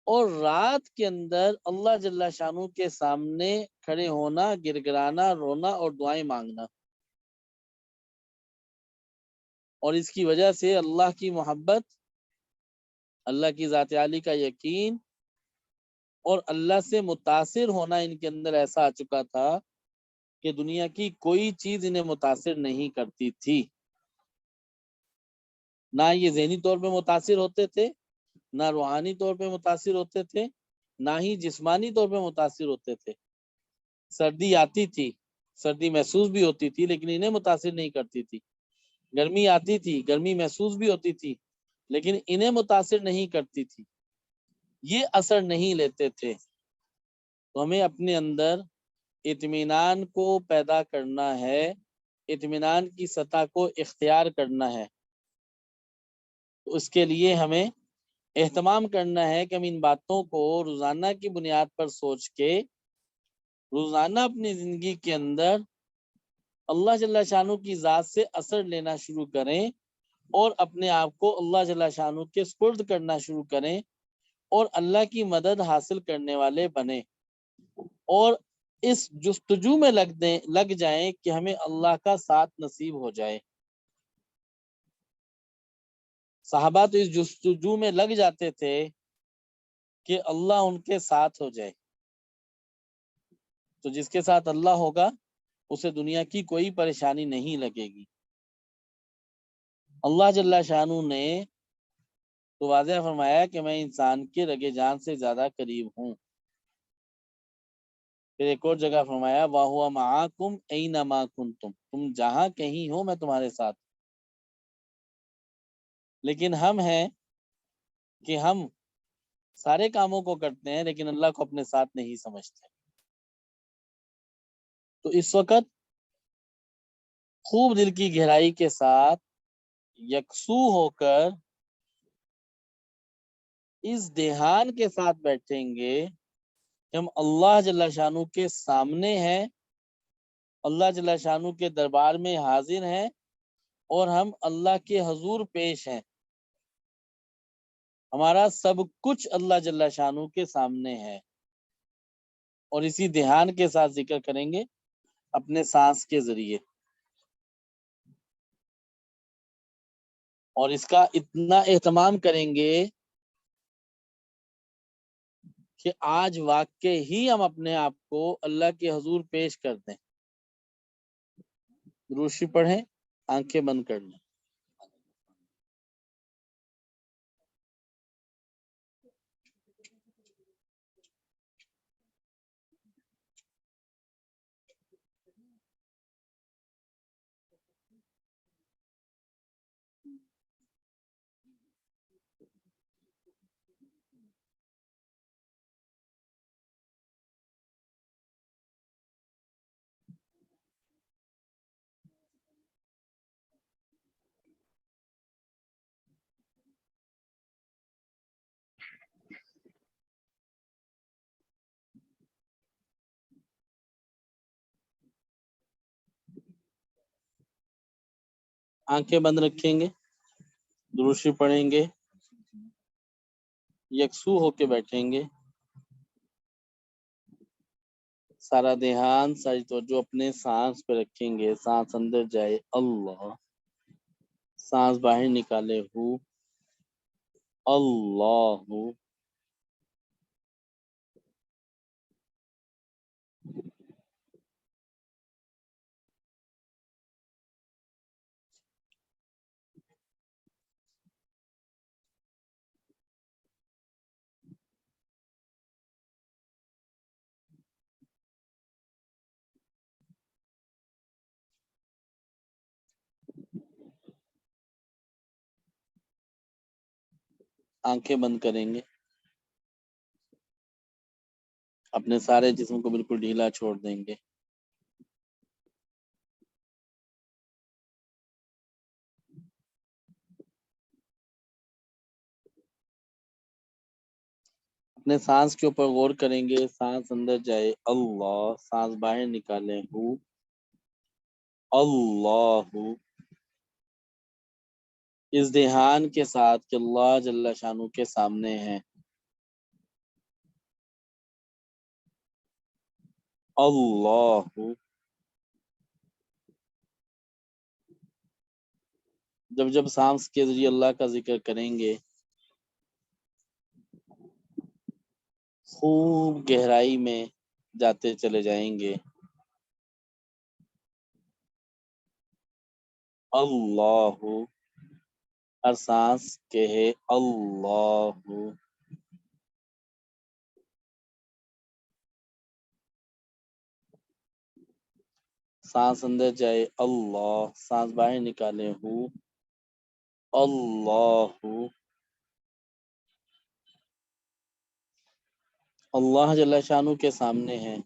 اور رات کے اندر اللہ جل شانہ کے سامنے کھڑے ہونا، گر گرانا، رونا اور دعائیں مانگنا، اور اس کی وجہ سے اللہ کی محبت، اللہ کی ذات عالی کا یقین اور اللہ سے متاثر ہونا ان کے اندر ایسا آ چکا تھا کہ دنیا کی کوئی چیز انہیں متاثر نہیں کرتی تھی۔ نہ یہ ذہنی طور پہ متاثر ہوتے تھے، نہ روحانی طور پہ متاثر ہوتے تھے، نہ ہی جسمانی طور پہ متاثر ہوتے تھے۔ سردی آتی تھی، سردی محسوس بھی ہوتی تھی لیکن انہیں متاثر نہیں کرتی تھی، گرمی آتی تھی، گرمی محسوس بھی ہوتی تھی لیکن انہیں متاثر نہیں کرتی تھی، یہ اثر نہیں لیتے تھے۔ تو ہمیں اپنے اندر اطمینان کو پیدا کرنا ہے، اطمینان کی سطح کو اختیار کرنا ہے، تو اس کے لیے ہمیں اہتمام کرنا ہے کہ ہم ان باتوں کو روزانہ کی بنیاد پر سوچ کے روزانہ اپنی زندگی کے اندر اللہ جل شانہ کی ذات سے اثر لینا شروع کریں اور اپنے آپ کو اللہ جل شانہ کے سپرد کرنا شروع کریں اور اللہ کی مدد حاصل کرنے والے بنیں، اور اس جستجو میں لگ جائیں کہ ہمیں اللہ کا ساتھ نصیب ہو جائے۔ صحابہ تو اس جستجو میں لگ جاتے تھے کہ اللہ ان کے ساتھ ہو جائے، تو جس کے ساتھ اللہ ہوگا اسے دنیا کی کوئی پریشانی نہیں لگے گی۔ اللہ جل شانہ نے تو واضح فرمایا کہ میں انسان کے رگے جان سے زیادہ قریب ہوں۔ پھر ایک اور جگہ فرمایا وَهُوَ مَعَكُمْ أَيْنَمَا كُنْتُمْ، تم جہاں کہیں ہو میں تمہارے ساتھ۔ لیکن ہم ہیں کہ ہم سارے کاموں کو کرتے ہیں لیکن اللہ کو اپنے ساتھ نہیں سمجھتے۔ تو اس وقت خوب دل کی گہرائی کے ساتھ یکسو ہو کر اس دھیان کے ساتھ بیٹھیں گے کہ ہم اللہ جل شانہ کے سامنے ہیں، اللہ جل شانہ کے دربار میں حاضر ہیں، اور ہم اللہ کے حضور پیش ہیں، ہمارا سب کچھ اللہ جل شانہ کے سامنے ہے، اور اسی دھیان کے ساتھ ذکر کریں گے اپنے سانس کے ذریعے، اور اس کا اتنا اہتمام کریں گے کہ آج واقع ہی ہم اپنے آپ کو اللہ کے حضور پیش کر دیں۔ روشی پڑھیں، آنکھیں بند کر لیں۔ آنکھیں بند رکھیں گے، روشی پڑھیں گے، یکسو ہو کے بیٹھیں گے، سارا دھیان، ساری توجہ اپنے سانس پہ رکھیں گے۔ سانس اندر جائے اللہ، سانس باہر نکالے ہو اللہ، آنکھیں بند کریں گے، اپنے سارے جسم کو بالکل ڈھیلا چھوڑ دیں گے۔ اپنے سانس کے اوپر غور کریں گے، سانس اندر جائے اللہ، سانس باہر نکالیں ہو اللہ، اس دھیان کے ساتھ کہ اللہ جل شانہ کے سامنے ہے، اللہ۔ جب جب سانس کے ذریعے اللہ کا ذکر کریں گے، خوب گہرائی میں جاتے چلے جائیں گے، اللہ، ہر سانس کہے اللہ، سانس اندر جائے اللہ، سانس باہر نکالے ہو اللہ، اللہ جل شانہ کے سامنے ہے،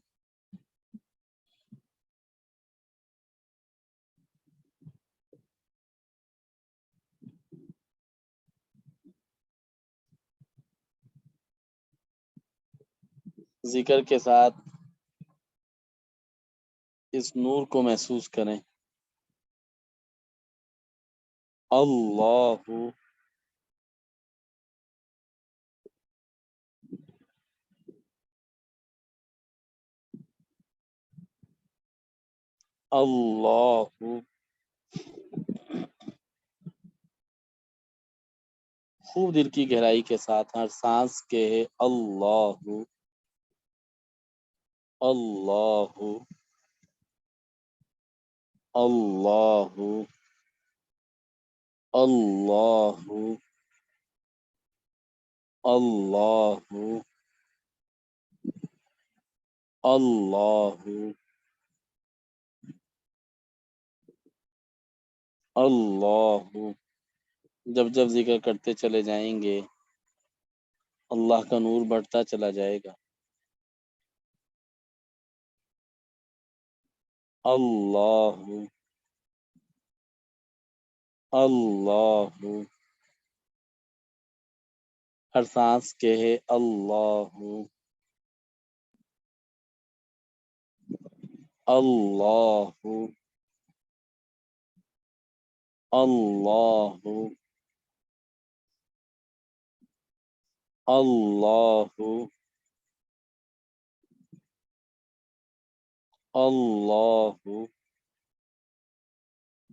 ذکر کے ساتھ اس نور کو محسوس کریں، اللہ، اللہ، خوب دل کی گہرائی کے ساتھ ہر سانس کہے اللہ، اللہ، اللہ، اللہ، اللہ، اللہ، اللہ۔ جب جب ذکر کرتے چلے جائیں گے، اللہ کا نور بڑھتا چلا جائے گا، اللہ، اللہ، ہر سانس کہے اللہ، اللہ، اللہ، اللہ، اللہ،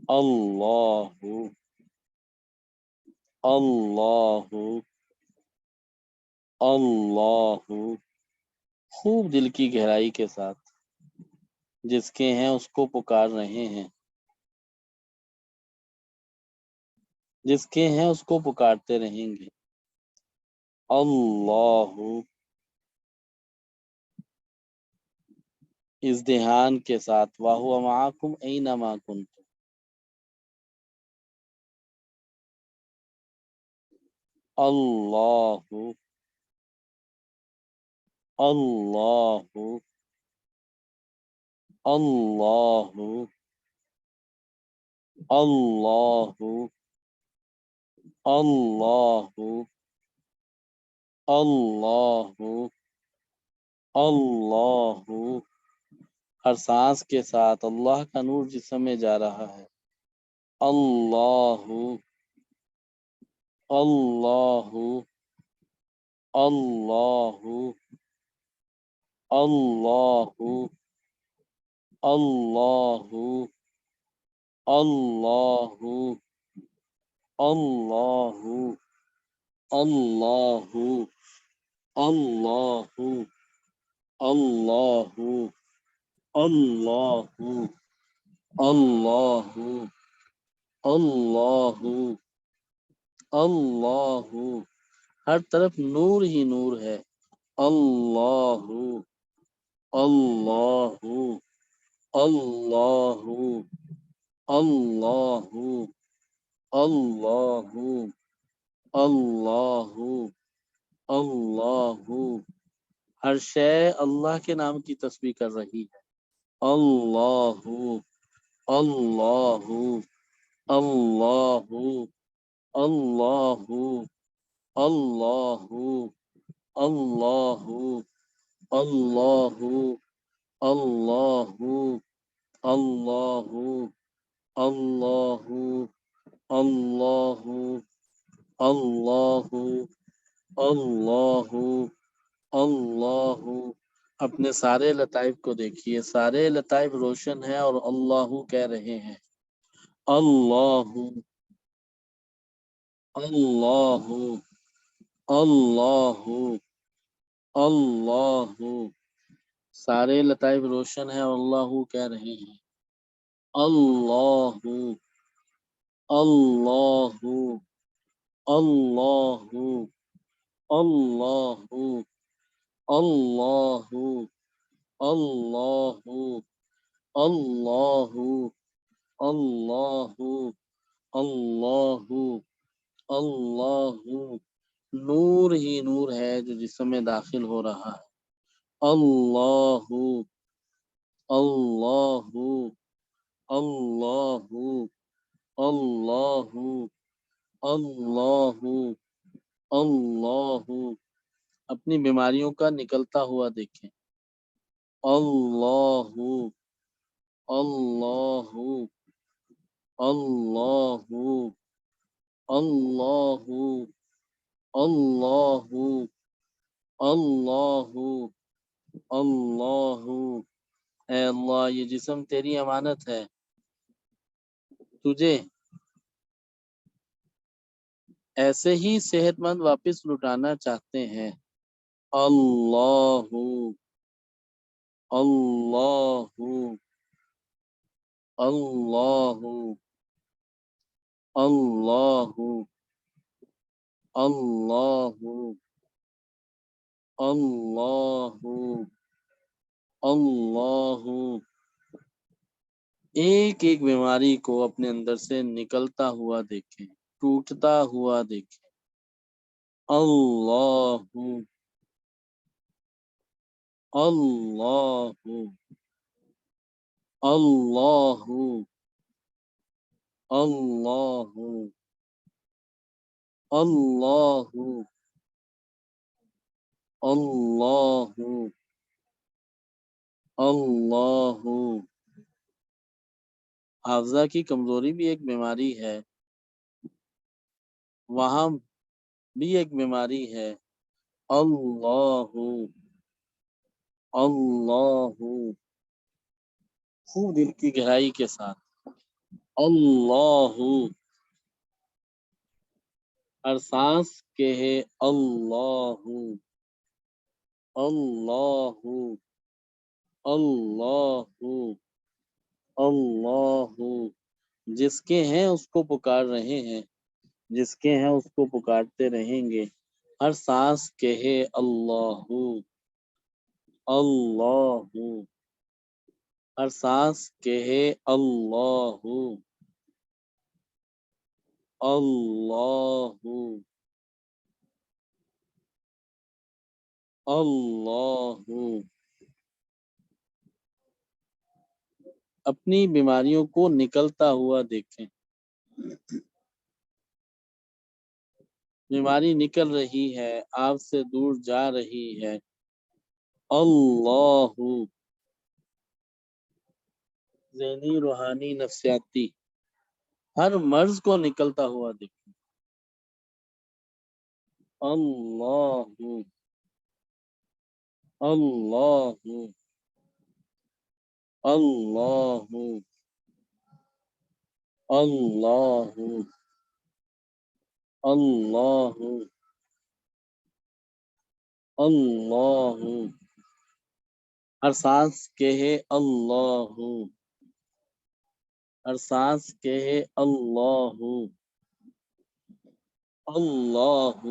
اللہ، اللہ، اللہ، خوب دل کی گہرائی کے ساتھ جس کے ہیں اس کو پکار رہے ہیں، جس کے ہیں اس کو پکارتے رہیں گے، اللہ، اس دھیان کے ساتھ وَهُوَ مَعَكُمْ أَيْنَمَا كُنتُمْ، اللہ، اللہ، اللہ، اللہ، اللہ، اللہ، اللہ، ہر سانس کے ساتھ اللہ کا نور جسم میں جا رہا ہے، اللہ، اللہ، اللہ، اللہ، اللہ، اللہ، اللہ، اللہ، اللہ، اللہ، اللہ، اللہ، اللہ، اللہ، ہر طرف نور ہی نور ہے، اللہ، اللہ، اللہ، اللہ، اللہ، اللہ اللہ، ہر شے اللہ کے نام کی تسبیح کر رہی ہے. اللہ اللہ اللہ اللہ اللہ اللہ اللہ اللہ اللہ اللہ اللہ اللہ اللہ اللہ. اپنے سارے لطائف کو دیکھیے، سارے لطائف روشن ہیں اور اللہ کہہ رہے ہیں. اللہ اللہ اللہ اللہ، سارے لطائف روشن ہیں اور اللہ کہہ رہے ہیں. اللہ اللہ اللہ اللہ اللہ اللہ اللہ اللہ اللہ اللہ. نور ہی نور ہے جو جسم میں داخل ہو رہا ہے. اللہ اللہ اللہ اللہ اللہ اللہ. اپنی بیماریوں کا نکلتا ہوا دیکھیں. اللہ اللہ اللہ اللہ اللہ اللہ اللہ. اے اللہ، یہ جسم تیری امانت ہے، تجھے ایسے ہی صحت مند واپس لوٹانا چاہتے ہیں. اللہ اللہ اللہ اللہ اللہ اللہ اللہ. ایک ایک بیماری کو اپنے اندر سے نکلتا ہوا دیکھیں، ٹوٹتا ہوا دیکھیں. اللہ اللہ اللہ اللہ اللہ اللہ اللہ. حافظہ کی کمزوری بھی ایک بیماری ہے، وہاں بھی ایک بیماری ہے. اللہ اللہ، خوب دل کی گہرائی کے ساتھ. اللہ، ہر سانس کے ہے اللہ اللہ اللہ اللہ. جس کے ہیں اس کو پکار رہے ہیں، جس کے ہیں اس کو پکارتے رہیں گے. ہر سانس کے ہے اللہ اللہ، ہر سانس کے ہے اللہ اللہ اللہ. اپنی بیماریوں کو نکلتا ہوا دیکھیں. بیماری نکل رہی ہے، آپ سے دور جا رہی ہے. اللہ، ذہنی روحانی نفسیاتی ہر مرض کو نکلتا ہوا دیکھیں. اللہ اللہ اللہ اللہ اللہ اللہ. ہر سانس کے ہے اللہ، ہر سانس کے ہے اللہ اللہ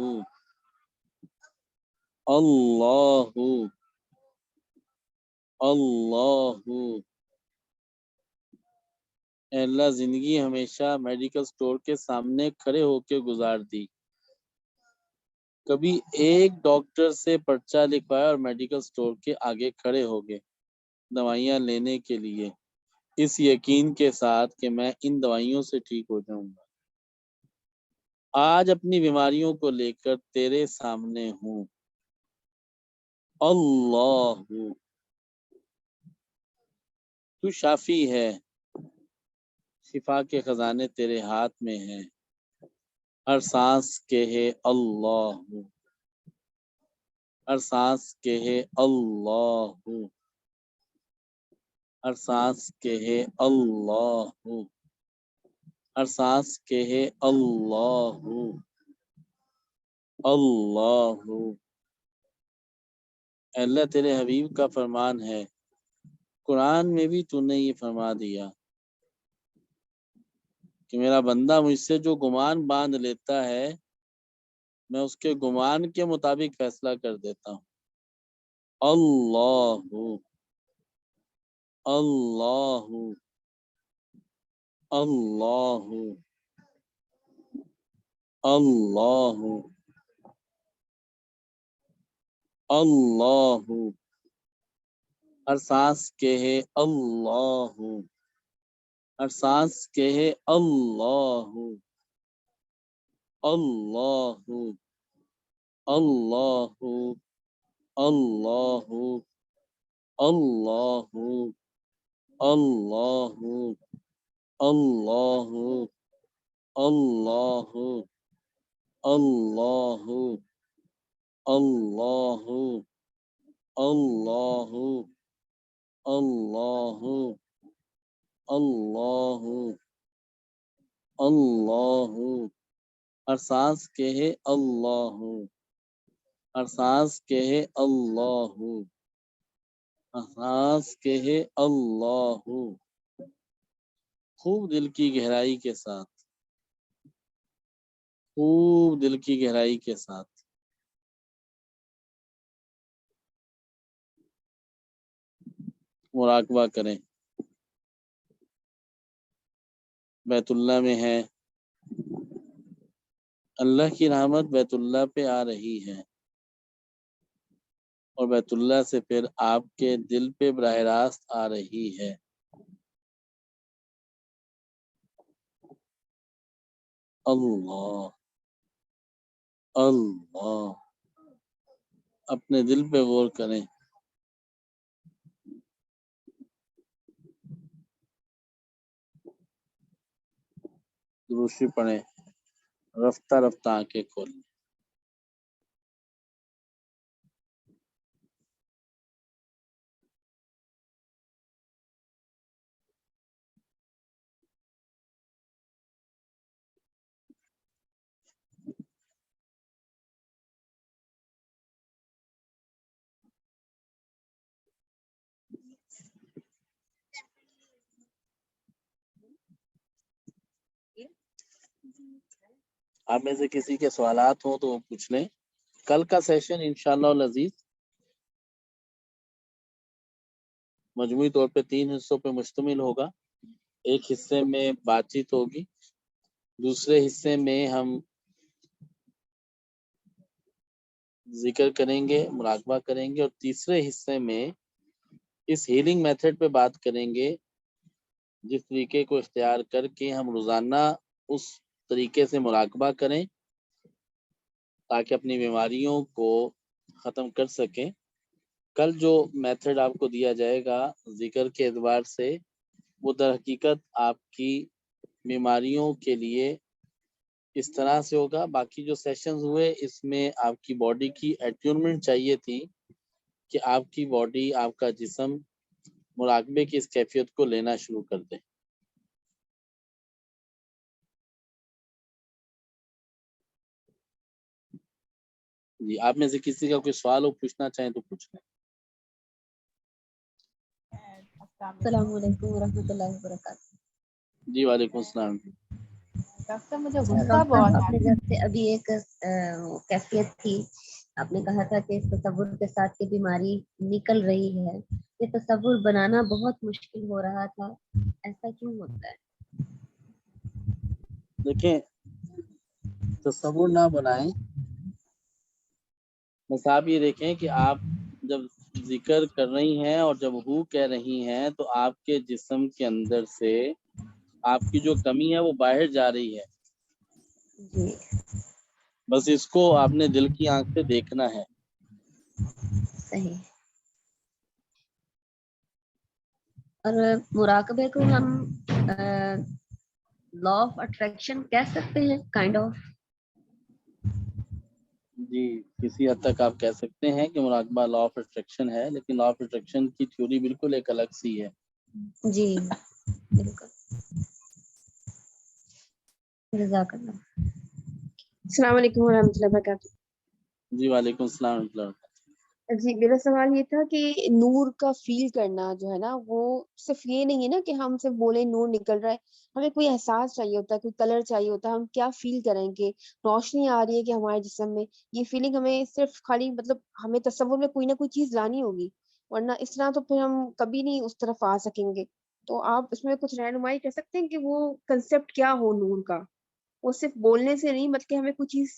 اللہ اللہ. اے اللہ، زندگی ہمیشہ میڈیکل سٹور کے سامنے کھڑے ہو کے گزار دی. کبھی ایک ڈاکٹر سے پرچہ لکھوایا اور میڈیکل سٹور کے آگے کھڑے ہو گئے دوائیاں لینے کے لیے، اس یقین کے ساتھ کہ میں ان دوائیوں سے ٹھیک ہو جاؤں گا۔ آج اپنی بیماریوں کو لے کر تیرے سامنے ہوں۔ اللہ، تو شافی ہے، شفا کے خزانے تیرے ہاتھ میں ہیں، ہر سانس کے ہے اللہ، ہر سانس کے ہے اللہ، ہر سانس کے ہے اللہ، ہر سانس کے ہے اللہ، اللہ۔ اے اللہ تیرے حبیب کا فرمان ہے، قرآن میں بھی تو نے یہ فرما دیا کہ میرا بندہ مجھ سے جو گمان باندھ لیتا ہے میں اس کے گمان کے مطابق فیصلہ کر دیتا ہوں۔ اللہ، اللہ، اللہ، اللہ، اللہ، ہر سانس کے ہے اللہ، ہر سانس کے ہے اللہ، اللہ، اللہ، اللہ، اللہ، اللہ، اللہ، اللہ، اللہ، اللہ، اللہ، اللہ، اللہ، اللہ، ہر سانس کے ہے اللہ، ہر سانس کے ہے اللہ، ہر سانس کے ہے اللہ، خوب دل کی گہرائی کے ساتھ، خوب دل کی گہرائی کے ساتھ مراقبہ کریں۔ بیت اللہ میں ہے، اللہ کی رحمت بیت اللہ پہ آ رہی ہے اور بیت اللہ سے پھر آپ کے دل پہ براہ راست آ رہی ہے۔ اللہ، اللہ، اپنے دل پہ غور کریں۔ دروشی پڑھیں، رفتہ رفتہ آنکھیں کھولیں۔ آپ میں سے کسی کے سوالات ہوں تو وہ پوچھ لیں۔ کل کا سیشن انشاءاللہ العزیز مجموعی طور پہ 3 حصوں پہ مشتمل ہوگا۔ ایک حصے میں بات چیت ہوگی، دوسرے حصے میں ہم ذکر کریں گے، مراقبہ کریں گے، اور تیسرے حصے میں اس ہیلنگ میتھڈ پہ بات کریں گے جس طریقے کو اختیار کر کے ہم روزانہ اس طریقے سے مراقبہ کریں تاکہ اپنی بیماریوں کو ختم کر سکیں۔ کل جو میتھڈ آپ کو دیا جائے گا ذکر کے اعتبار سے وہ در حقیقت آپ کی بیماریوں کے لیے اس طرح سے ہوگا۔ باقی جو سیشنز ہوئے اس میں آپ کی باڈی کی ایٹیونمنٹ چاہیے تھی کہ آپ کی باڈی، آپ کا جسم مراقبے کی اس کیفیت کو لینا شروع کر دے۔ جی، آپ میں سے کسی کا کوئی سوال ہو پوچھنا چاہیں تو پوچھ لیں۔ السلام علیکم ورحمۃ اللہ وبرکاتہ۔ جی وعلیکم السلام۔ ڈاکٹر مجھے غصہ بہت آپ آتا نے جیسے ابھی ایک کیفیت تھی، آپ نے کہا تھا کہ اس تصور کے ساتھ کہ بیماری نکل رہی ہے، یہ تصور بنانا بہت مشکل ہو رہا تھا، ایسا کیوں ہوتا ہے؟ دیکھیں، تصور نہ بنائیں، بس آپ یہ دیکھیں کہ آپ جب ذکر کر رہی ہیں اور جب ہو کہہ رہی ہیں تو آپ کے جسم کے اندر سے آپ کی جو کمی ہے وہ باہر جا رہی ہے. جی بس اس کو آپ نے دل کی آنکھ سے دیکھنا ہے. صحیح. اور مراقبے کو ہم لا آف اٹریکشن کہہ سکتے ہیں کائنڈ آف. جی کسی حد تک آپ کہہ سکتے ہیں کہ مراقبہ لا آف اٹریکشن ہے، لیکن لا آف اٹریکشن کی تھیوری بالکل ایک الگ سی ہے. جی بالکل. جزاک اللہ. السلام علیکم ورحمۃ اللہ وبرکاتہ. جی وعلیکم السلام ورحمۃ اللہ وبرکاتہ. جی میرا سوال یہ تھا کہ نور کا فیل کرنا جو ہے نا وہ صرف یہ نہیں ہے نا کہ ہم صرف بولیں نور نکل رہا ہے، ہمیں کوئی احساس چاہیے ہوتا ہے، کوئی کلر چاہیے ہوتا ہے. ہم کیا فیل کریں گے؟ روشنی آ رہی ہے کہ ہمارے جسم میں، یہ فیلنگ ہمیں صرف خالی مطلب ہمیں تصور میں کوئی نہ کوئی چیز لانی ہوگی، ورنہ اس طرح تو پھر ہم کبھی نہیں اس طرف آ سکیں گے. تو آپ اس میں کچھ رہنمائی کر سکتے ہیں کہ وہ کنسیپٹ کیا ہو نور کا؟ وہ صرف بولنے سے نہیں بلکہ ہمیں کوئی چیز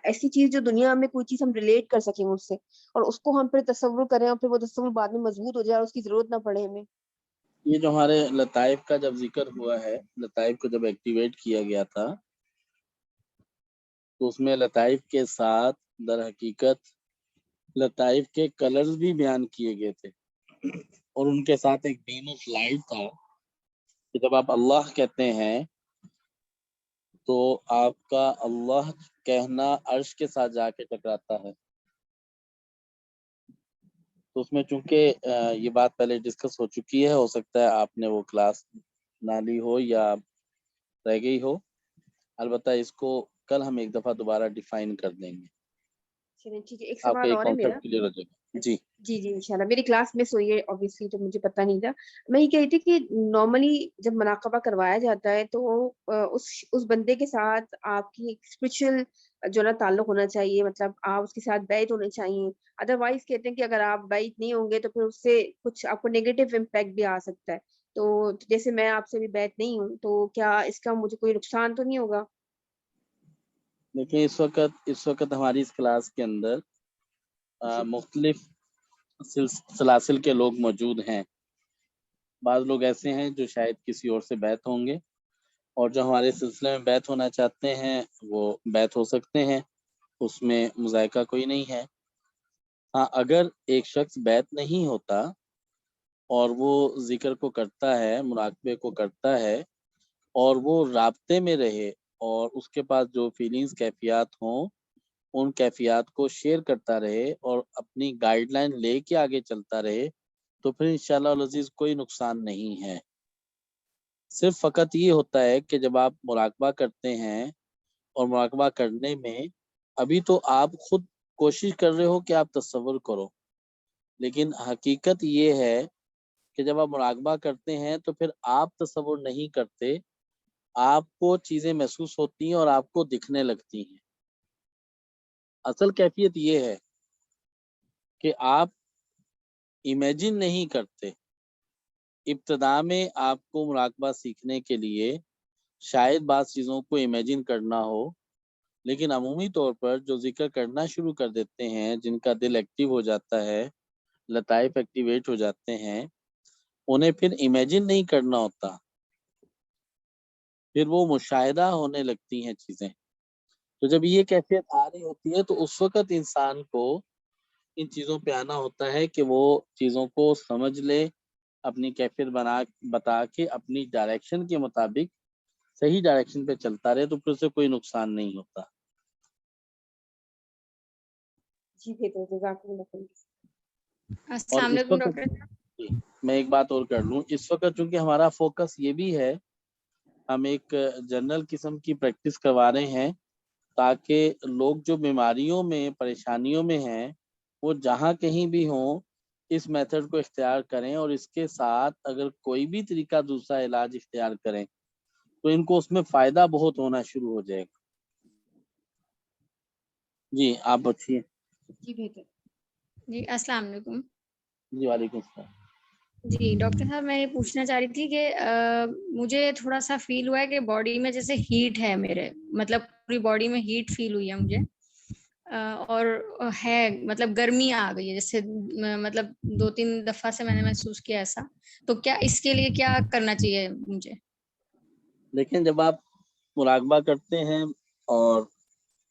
ایسی چیز جو دنیا میں کوئی چیز ہم ریلیٹ کر سکیں اس سے، اور اس کو ہم پھر تصور کریں اور پھر وہ تصور بعد میں مضبوط ہو جائے اور اس کی ضرورت نہ پڑے ہمیں. یہ جو ہمارے لطائف کا جب ذکر ہوا ہے، لطائف کو جب ایکٹیویٹ کیا گیا تھا تو اس میں لطائف کے ساتھ در حقیقت لطائف کے کلرز بھی بیان کیے گئے تھے، اور ان کے ساتھ ایک بیم آف لائٹ تھا کہ جب آپ اللہ کہتے ہیں تو آپ کا اللہ کہنا عرش کے ساتھ جا کے ٹکراتا ہے. تو اس میں چونکہ یہ بات پہلے ڈسکس ہو چکی ہے، ہو سکتا ہے آپ نے وہ کلاس نہ لی ہو یا رہ گئی ہو، البتہ اس کو کل ہم ایک دفعہ دوبارہ ڈیفائن کر دیں گے. چلیے ٹھیک ہے. ایک آپ کا سوال ایک اور ہے میرا. کانسیپٹ کلیئر ہو جائے گا. جی جی انشاءاللہ. میری کلاس مس ہوئی ہے obviously، تو مجھے پتہ نہیں تھا. میں یہ کہہ رہی تھی کہ نارملی جب مراقبہ کروایا جاتا ہے تو اس بندے کے ساتھ آپ کی ایک اسپرچل جو نا تعلق ہونا چاہیے، مطلب آپ اس کے ساتھ بیعت ہونے چاہیے. ادروائز کہتے ہیں کہ اگر آپ بیعت نہیں ہوں گے تو پھر اس سے کچھ آپ کو نیگیٹو امپیکٹ بھی آ سکتا ہے. تو جیسے میں آپ سے بھی بیعت نہیں ہوں تو کیا اس کا مجھے کوئی نقصان تو نہیں ہوگا؟ دیکھیں اس وقت ہماری اس کلاس کے اندر مختلف سلاسل کے لوگ موجود ہیں. بعض لوگ ایسے ہیں جو شاید کسی اور سے بیعت ہوں گے، اور جو ہمارے سلسلے میں بیعت ہونا چاہتے ہیں وہ بیعت ہو سکتے ہیں، اس میں مذائقہ کوئی نہیں ہے. ہاں اگر ایک شخص بیعت نہیں ہوتا اور وہ ذکر کو کرتا ہے، مراقبے کو کرتا ہے، اور وہ رابطے میں رہے اور اس کے پاس جو فیلنگز کیفیات ہوں ان کیفیات کو شیئر کرتا رہے اور اپنی گائیڈ لائن لے کے آگے چلتا رہے، تو پھر انشاءاللہ العزیز کوئی نقصان نہیں ہے. صرف فقط یہ ہوتا ہے کہ جب آپ مراقبہ کرتے ہیں اور مراقبہ کرنے میں ابھی تو آپ خود کوشش کر رہے ہو کہ آپ تصور کرو، لیکن حقیقت یہ ہے کہ جب آپ مراقبہ کرتے ہیں تو پھر آپ تصور نہیں کرتے، آپ کو چیزیں محسوس ہوتی ہیں اور آپ کو دکھنے لگتی ہیں. اصل کیفیت یہ ہے کہ آپ امیجن نہیں کرتے. ابتدا میں آپ کو مراقبہ سیکھنے کے لیے شاید بعض چیزوں کو امیجن کرنا ہو، لیکن عمومی طور پر جو ذکر کرنا شروع کر دیتے ہیں، جن کا دل ایکٹیو ہو جاتا ہے، لطائف ایکٹیویٹ ہو جاتے ہیں، انہیں پھر امیجن نہیں کرنا ہوتا، پھر وہ مشاہدہ ہونے لگتی ہیں چیزیں. تو جب یہ کیفیت آ رہی ہوتی ہے تو اس وقت انسان کو ان چیزوں پہ آنا ہوتا ہے کہ وہ چیزوں کو سمجھ لے، اپنی کیفیت بتا کے اپنی ڈائریکشن کے مطابق صحیح ڈائریکشن پہ چلتا رہے، تو پھر سے کوئی نقصان نہیں ہوتا. جی بہتر. جزاک اللہ خیر. اور السلام اس علیکم وقت ڈاکٹر. میں ایک بات اور کر لوں، اس وقت چونکہ ہمارا فوکس یہ بھی ہے، ہم ایک جنرل قسم کی پریکٹس کروا رہے ہیں تاکہ لوگ جو بیماریوں میں پریشانیوں میں ہیں وہ جہاں کہیں بھی ہوں اس میتھڈ کو اختیار کریں، اور اس کے ساتھ اگر کوئی بھی طریقہ دوسرا علاج اختیار کریں تو ان کو اس میں فائدہ بہت ہونا شروع ہو جائے گا. جی آپ بچیے. جی بہتر. جی السلام علیکم. جی وعلیکم السلام. جی ڈاکٹر صاحب میں یہ پوچھنا چاہ رہی تھی کہ مجھے تھوڑا سا فیل ہوا ہے کہ باڈی میں جیسے ہیٹ ہے، میرے مطلب پوری باڈی میں ہیٹ فیل ہوئی ہے مجھے. اور ہے مطلب گرمی آ گئی ہے، جیسے مطلب 2-3 دفعہ سے میں نے محسوس کیا ایسا، تو کیا اس کے لیے کیا کرنا چاہیے مجھے؟ لیکن جب آپ مراقبہ کرتے ہیں اور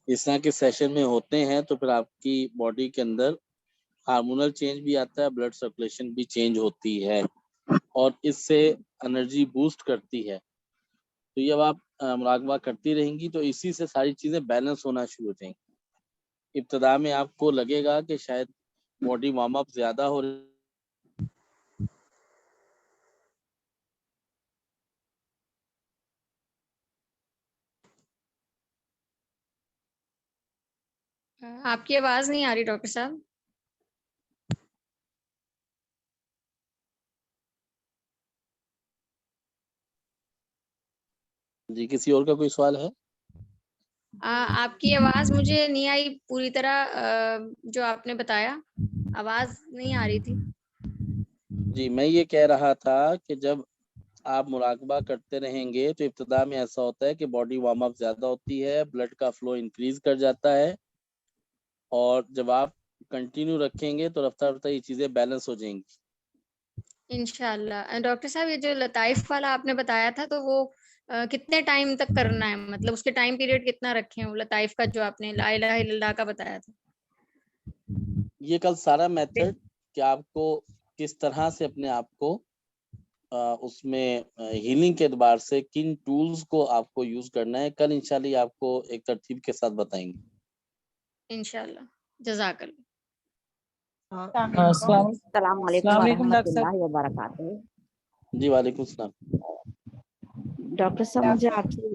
اس طرح کے سیشن میں ہوتے ہیں تو پھر آپ کی باڈی کے اندر ہارمونل چینج بھی آتا ہے، بلڈ سرکولیشن بھی چینج ہوتی ہے اور اس سے انرجی بوسٹ کرتی ہے. تو یہ اب آپ مراقبہ کرتی رہیں گی تو اسی سے ساری چیزیں بیلنس ہونا شروع ہو جائیں گی. ابتدا میں آپ کو لگے گا کہ شاید باڈی وارم اپ زیادہ ہو رہی آپ کی آواز نہیں آ رہی ڈاکٹر صاحب. جی کسی اور کا کوئی سوال ہے؟ آپ کی آواز مجھے نہیں آئی پوری طرح، جو آپ نے بتایا آواز نہیں آ رہی تھی. جی میں یہ کہہ رہا تھا کہ جب آپ مراقبہ کرتے رہیں گے تو ابتدا میں ایسا ہوتا ہے کہ باڈی وارم اپ زیادہ ہوتی ہے، بلڈ کا فلو انکریز کر جاتا ہے اور جب آپ کنٹینیو رکھیں گے تو رفتہ رفتہ یہ چیزیں بیلنس ہو جائیں گی. انشاءاللہ. ڈاکٹر صاحب یہ جو لطائف والا آپ نے بتایا تھا تو وہ کتنے ٹائم تک کرنا ہے، مطلب اس کے ٹائم پیریڈ کتنا رکھیں وہ لطائف کا جو آپ نے لا الہ الا اللہ کا بتایا تھا؟ یہ کل سارا میتھڈ کہ آپ کو کس طرح سے اپنے آپ کو اس میں ہیلنگ کے اعتبار سے کن ٹولز کو آپ کو یوز کرنا ہے، کل انشاءاللہ آپ کو ایک ترتیب کے ساتھ بتائیں گے. انشاءاللہ. جزاک اللہ. السلام علیکم السلام علیکم ورحمۃ ڈاکٹر صاحب. اللہ وبرکاتہ. جی وعلیکم السلام. ڈاکٹر صاحب مجھے آپ سے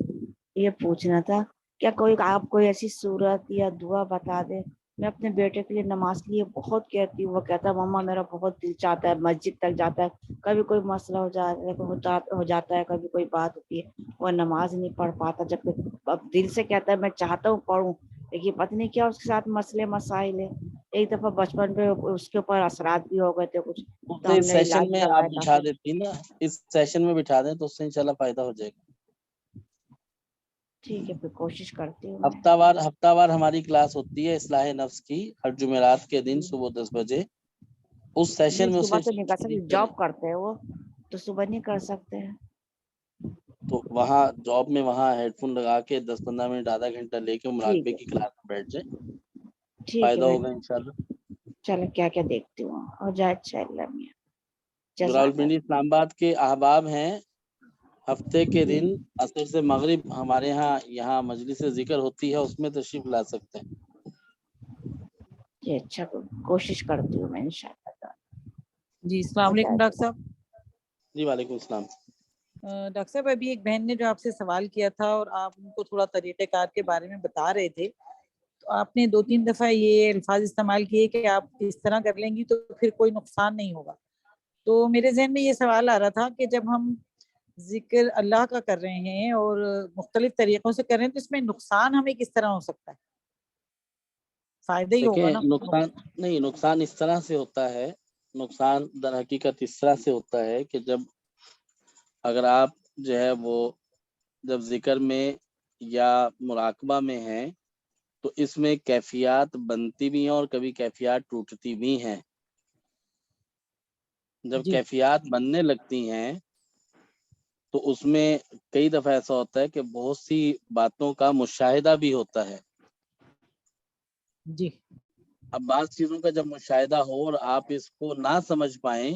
یہ پوچھنا تھا، کیا آپ کوئی ایسی صورت یا دعا بتا دیں؟ میں اپنے بیٹے کے لیے نماز کے لیے بہت کہتی ہوں، وہ کہتا ہے مما میرا بہت دل چاہتا ہے، مسجد تک جاتا ہے، کبھی کوئی مسئلہ ہو جاتا ہے، کبھی کوئی بات ہوتی ہے، وہ نماز نہیں پڑھ پاتا، جب اب دل سے کہتا ہے میں چاہتا ہوں پڑھوں، لیکن پتہ نہیں کیا اس کے ساتھ مسئلے مسائل ہے. ایک دفعہ بچپن پہ اس کے اوپر اثرات بھی ہو گئے تھے کچھ، تو ہم اس نے سیشن علاج میں آپ کروایا بٹھا کافی. دیتی نا، اس سیشن میں بٹھا دیں تو اس سے انشاءاللہ فائدہ ہو جائے گا. ٹھیک ہے پھر کوشش کرتی ہوں میں. ہفتہ وار ہماری کلاس ہوتی ہے اصلاح نفس کی، ہر جمعرات کے دن صبح 10 بجے. اس سیشن میں صبح اسے تو نہیں کر شریک سکتے، کریں جاب کرتے ہیں وہ تو صبح نہیں کر سکتے ہیں. تو وہاں جاب میں وہاں ہیڈ فون لگا کے 10-15 منٹ آدھا گھنٹہ لے کے ٹھیک مراقبے ہے کی کلاس میں بیٹھ جائیں، ٹھیک ہے فائدہ میں ہوگا انشاءاللہ. چلو کیا کیا دیکھتی ہوں اور جائے اچھا اللہ میاں. جو جزاک راولپنڈی اسلام آباد کے احباب ہیں، ہفتے کے اللہ. دن عصر سے مغرب ہمارے یہاں مجلس ذکر ہوتی ہے، اس میں تشریف لا سکتے ہیں. جی اچھا کوشش کرتی ہوں میں انشاءاللہ. جی السلام علیکم ڈاکٹر صاحب. جی وعلیکم السلام. ڈاکٹر صاحب ابھی ایک بہن نے جو آپ سے سوال کیا تھا اور آپ ان کو تھوڑا طریقہ کار کے بارے میں بتا رہے تھے، تو آپ نے 2-3 دفعہ یہ الفاظ استعمال کیے کہ آپ اس طرح کر لیں گی تو پھر کوئی نقصان نہیں ہوگا. تو میرے ذہن میں یہ سوال آ رہا تھا کہ جب ہم ذکر اللہ کا کر رہے ہیں اور مختلف طریقوں سے کر رہے ہیں تو اس میں نقصان ہمیں کس طرح ہو سکتا ہے؟ فائدہ ہی ہوگا نا. دیکھیں نقصان اس طرح سے ہوتا ہے، نقصان در حقیقت اس طرح سے ہوتا ہے کہ جب اگر آپ جو ہے وہ جب ذکر میں یا مراقبہ میں ہیں تو اس میں کیفیات بنتی بھی ہیں اور کبھی کیفیات ٹوٹتی بھی ہیں. جب جی کیفیات بننے لگتی ہیں تو اس میں کئی دفعہ ایسا ہوتا ہے کہ بہت سی باتوں کا مشاہدہ بھی ہوتا ہے. جی اب بعض چیزوں کا جب مشاہدہ ہو اور آپ اس کو نہ سمجھ پائیں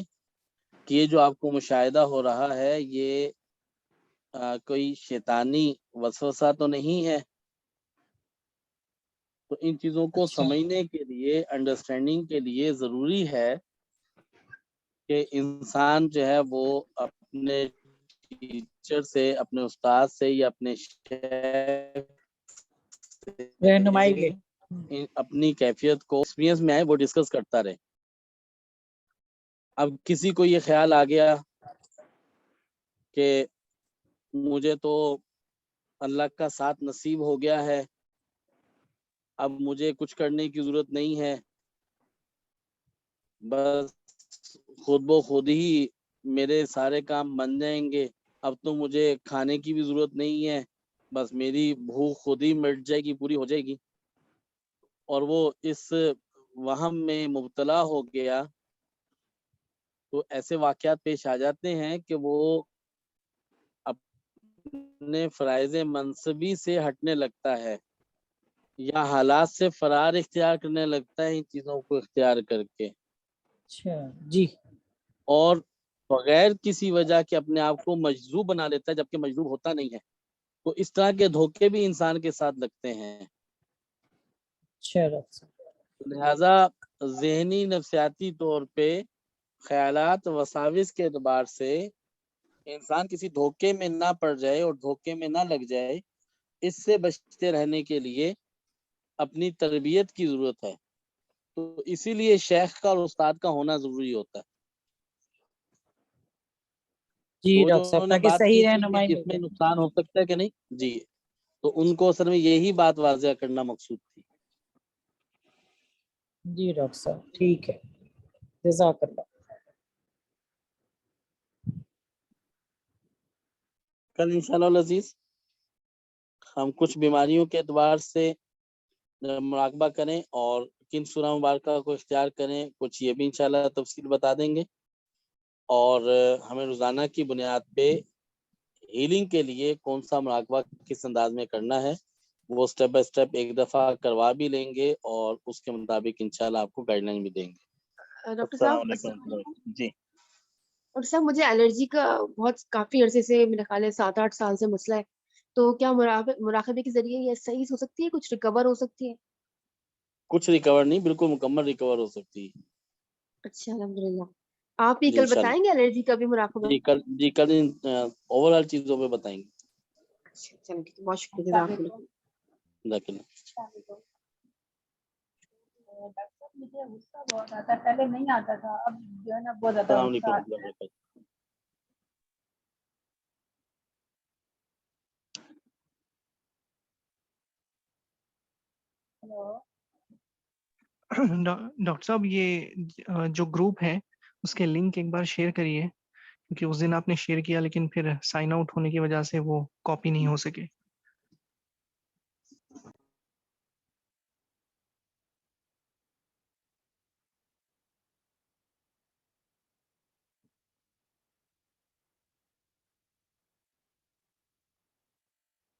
کہ یہ جو آپ کو مشاہدہ ہو رہا ہے یہ کوئی شیطانی وسوسہ تو نہیں ہے، تو ان چیزوں کو اچھا سمجھنے کے لیے، انڈرسٹینڈنگ کے لیے ضروری ہے کہ انسان جو ہے وہ اپنے ٹیچر سے، اپنے استاد سے یا اپنے شیخ رہنمائی لے. سے اپنی کیفیت کو ایکسپیرینس میں آئے وہ ڈسکس کرتا رہے. اب کسی کو یہ خیال آ گیا کہ مجھے تو اللہ کا ساتھ نصیب ہو گیا ہے، اب مجھے کچھ کرنے کی ضرورت نہیں ہے، بس خود بخود ہی میرے سارے کام بن جائیں گے، اب تو مجھے کھانے کی بھی ضرورت نہیں ہے، بس میری بھوک خود ہی مٹ جائے گی، پوری ہو جائے گی. اور وہ اس وہم میں مبتلا ہو گیا تو ایسے واقعات پیش آ جاتے ہیں کہ وہ اپنے فرائض منصبی سے ہٹنے لگتا ہے یا حالات سے فرار اختیار کرنے لگتا ہے ان چیزوں کو اختیار کر کے، اچھا جی، اور بغیر کسی وجہ کے اپنے آپ کو مجذوب بنا لیتا ہے جبکہ مجذوب ہوتا نہیں ہے. تو اس طرح کے دھوکے بھی انسان کے ساتھ لگتے ہیں. اچھا ڈاکٹر صاحب، لہذا ذہنی نفسیاتی طور پہ خیالات وساوس کے اعتبار سے انسان کسی دھوکے میں نہ پڑ جائے اور دھوکے میں نہ لگ جائے، اس سے بچتے رہنے کے لیے اپنی تربیت کی ضرورت ہے. تو اسی لیے شیخ کا اور استاد کا ہونا ضروری ہوتا ہے. جی تو جو ڈاکٹر صاحب، انہوں نے تاکہ بات کی صحیح تھی رہنمائی کہ مل اس میں جائے. نقصان ہو سکتا ہے کہ نہیں، جی، تو ان کو اصل میں یہی بات واضح کرنا مقصود تھی. جی ڈاکٹر صاحب، ٹھیک ہے، جزاک اللہ. کل انشاءاللہ العزیز ہم کچھ بیماریوں کے اعتبار سے مراقبہ کریں اور کن سورہ مبارکہ کو اختیار کریں، کچھ یہ بھی انشاءاللہ تفصیل بتا دیں گے. اور ہمیں روزانہ کی بنیاد پہ ہیلنگ کے لیے کون سا مراقبہ کس انداز میں کرنا ہے وہ سٹیپ بائی سٹیپ ایک دفعہ کروا بھی لیں گے اور اس کے مطابق انشاءاللہ آپ کو گائیڈ لائن بھی دیں گے. ڈاکٹر السلام صاحب علیکم. جی ڈاکٹر صاحب، مجھے الرجی کا بہت کافی عرصے سے، میرے خیال ہے 7-8 سال سے مسئلہ ہے. تو کیا مراقبے کے ذریعے یہ صحیح ہو سکتی ہے، کچھ ریکور ہو سکتی ہے؟ کچھ ریکور نہیں، بالکل مکمل ریکور ہو سکتی ہے. اچھا، الحمدللہ. آپ بھی جی کل انشاءاللہ. بتائیں گے الرجی کا بھی مراقبہ؟ جی کل اوور آل چیزوں پہ بتائیں گے. اچھا، چلو ٹھیک ہے، بہت شکریہ، جزاک اللہ. جزاک اللہ. ڈاکٹر صاحب مجھے غصہ بہت آتا ہے، پہلے نہیں آتا تھا، اب جو ہے نا بہت زیادہ السلام غصہ علیکم آتا ہے. ورحمۃ اللہ وبرکاتہ. ڈاکٹر صاحب یہ جو گروپ ہے اس کے لنک ایک بار شیئر کریے، کیونکہ اس دن آپ نے شیئر کیا لیکن پھر سائن آؤٹ ہونے کی وجہ سے وہ کاپی نہیں ہو سکے.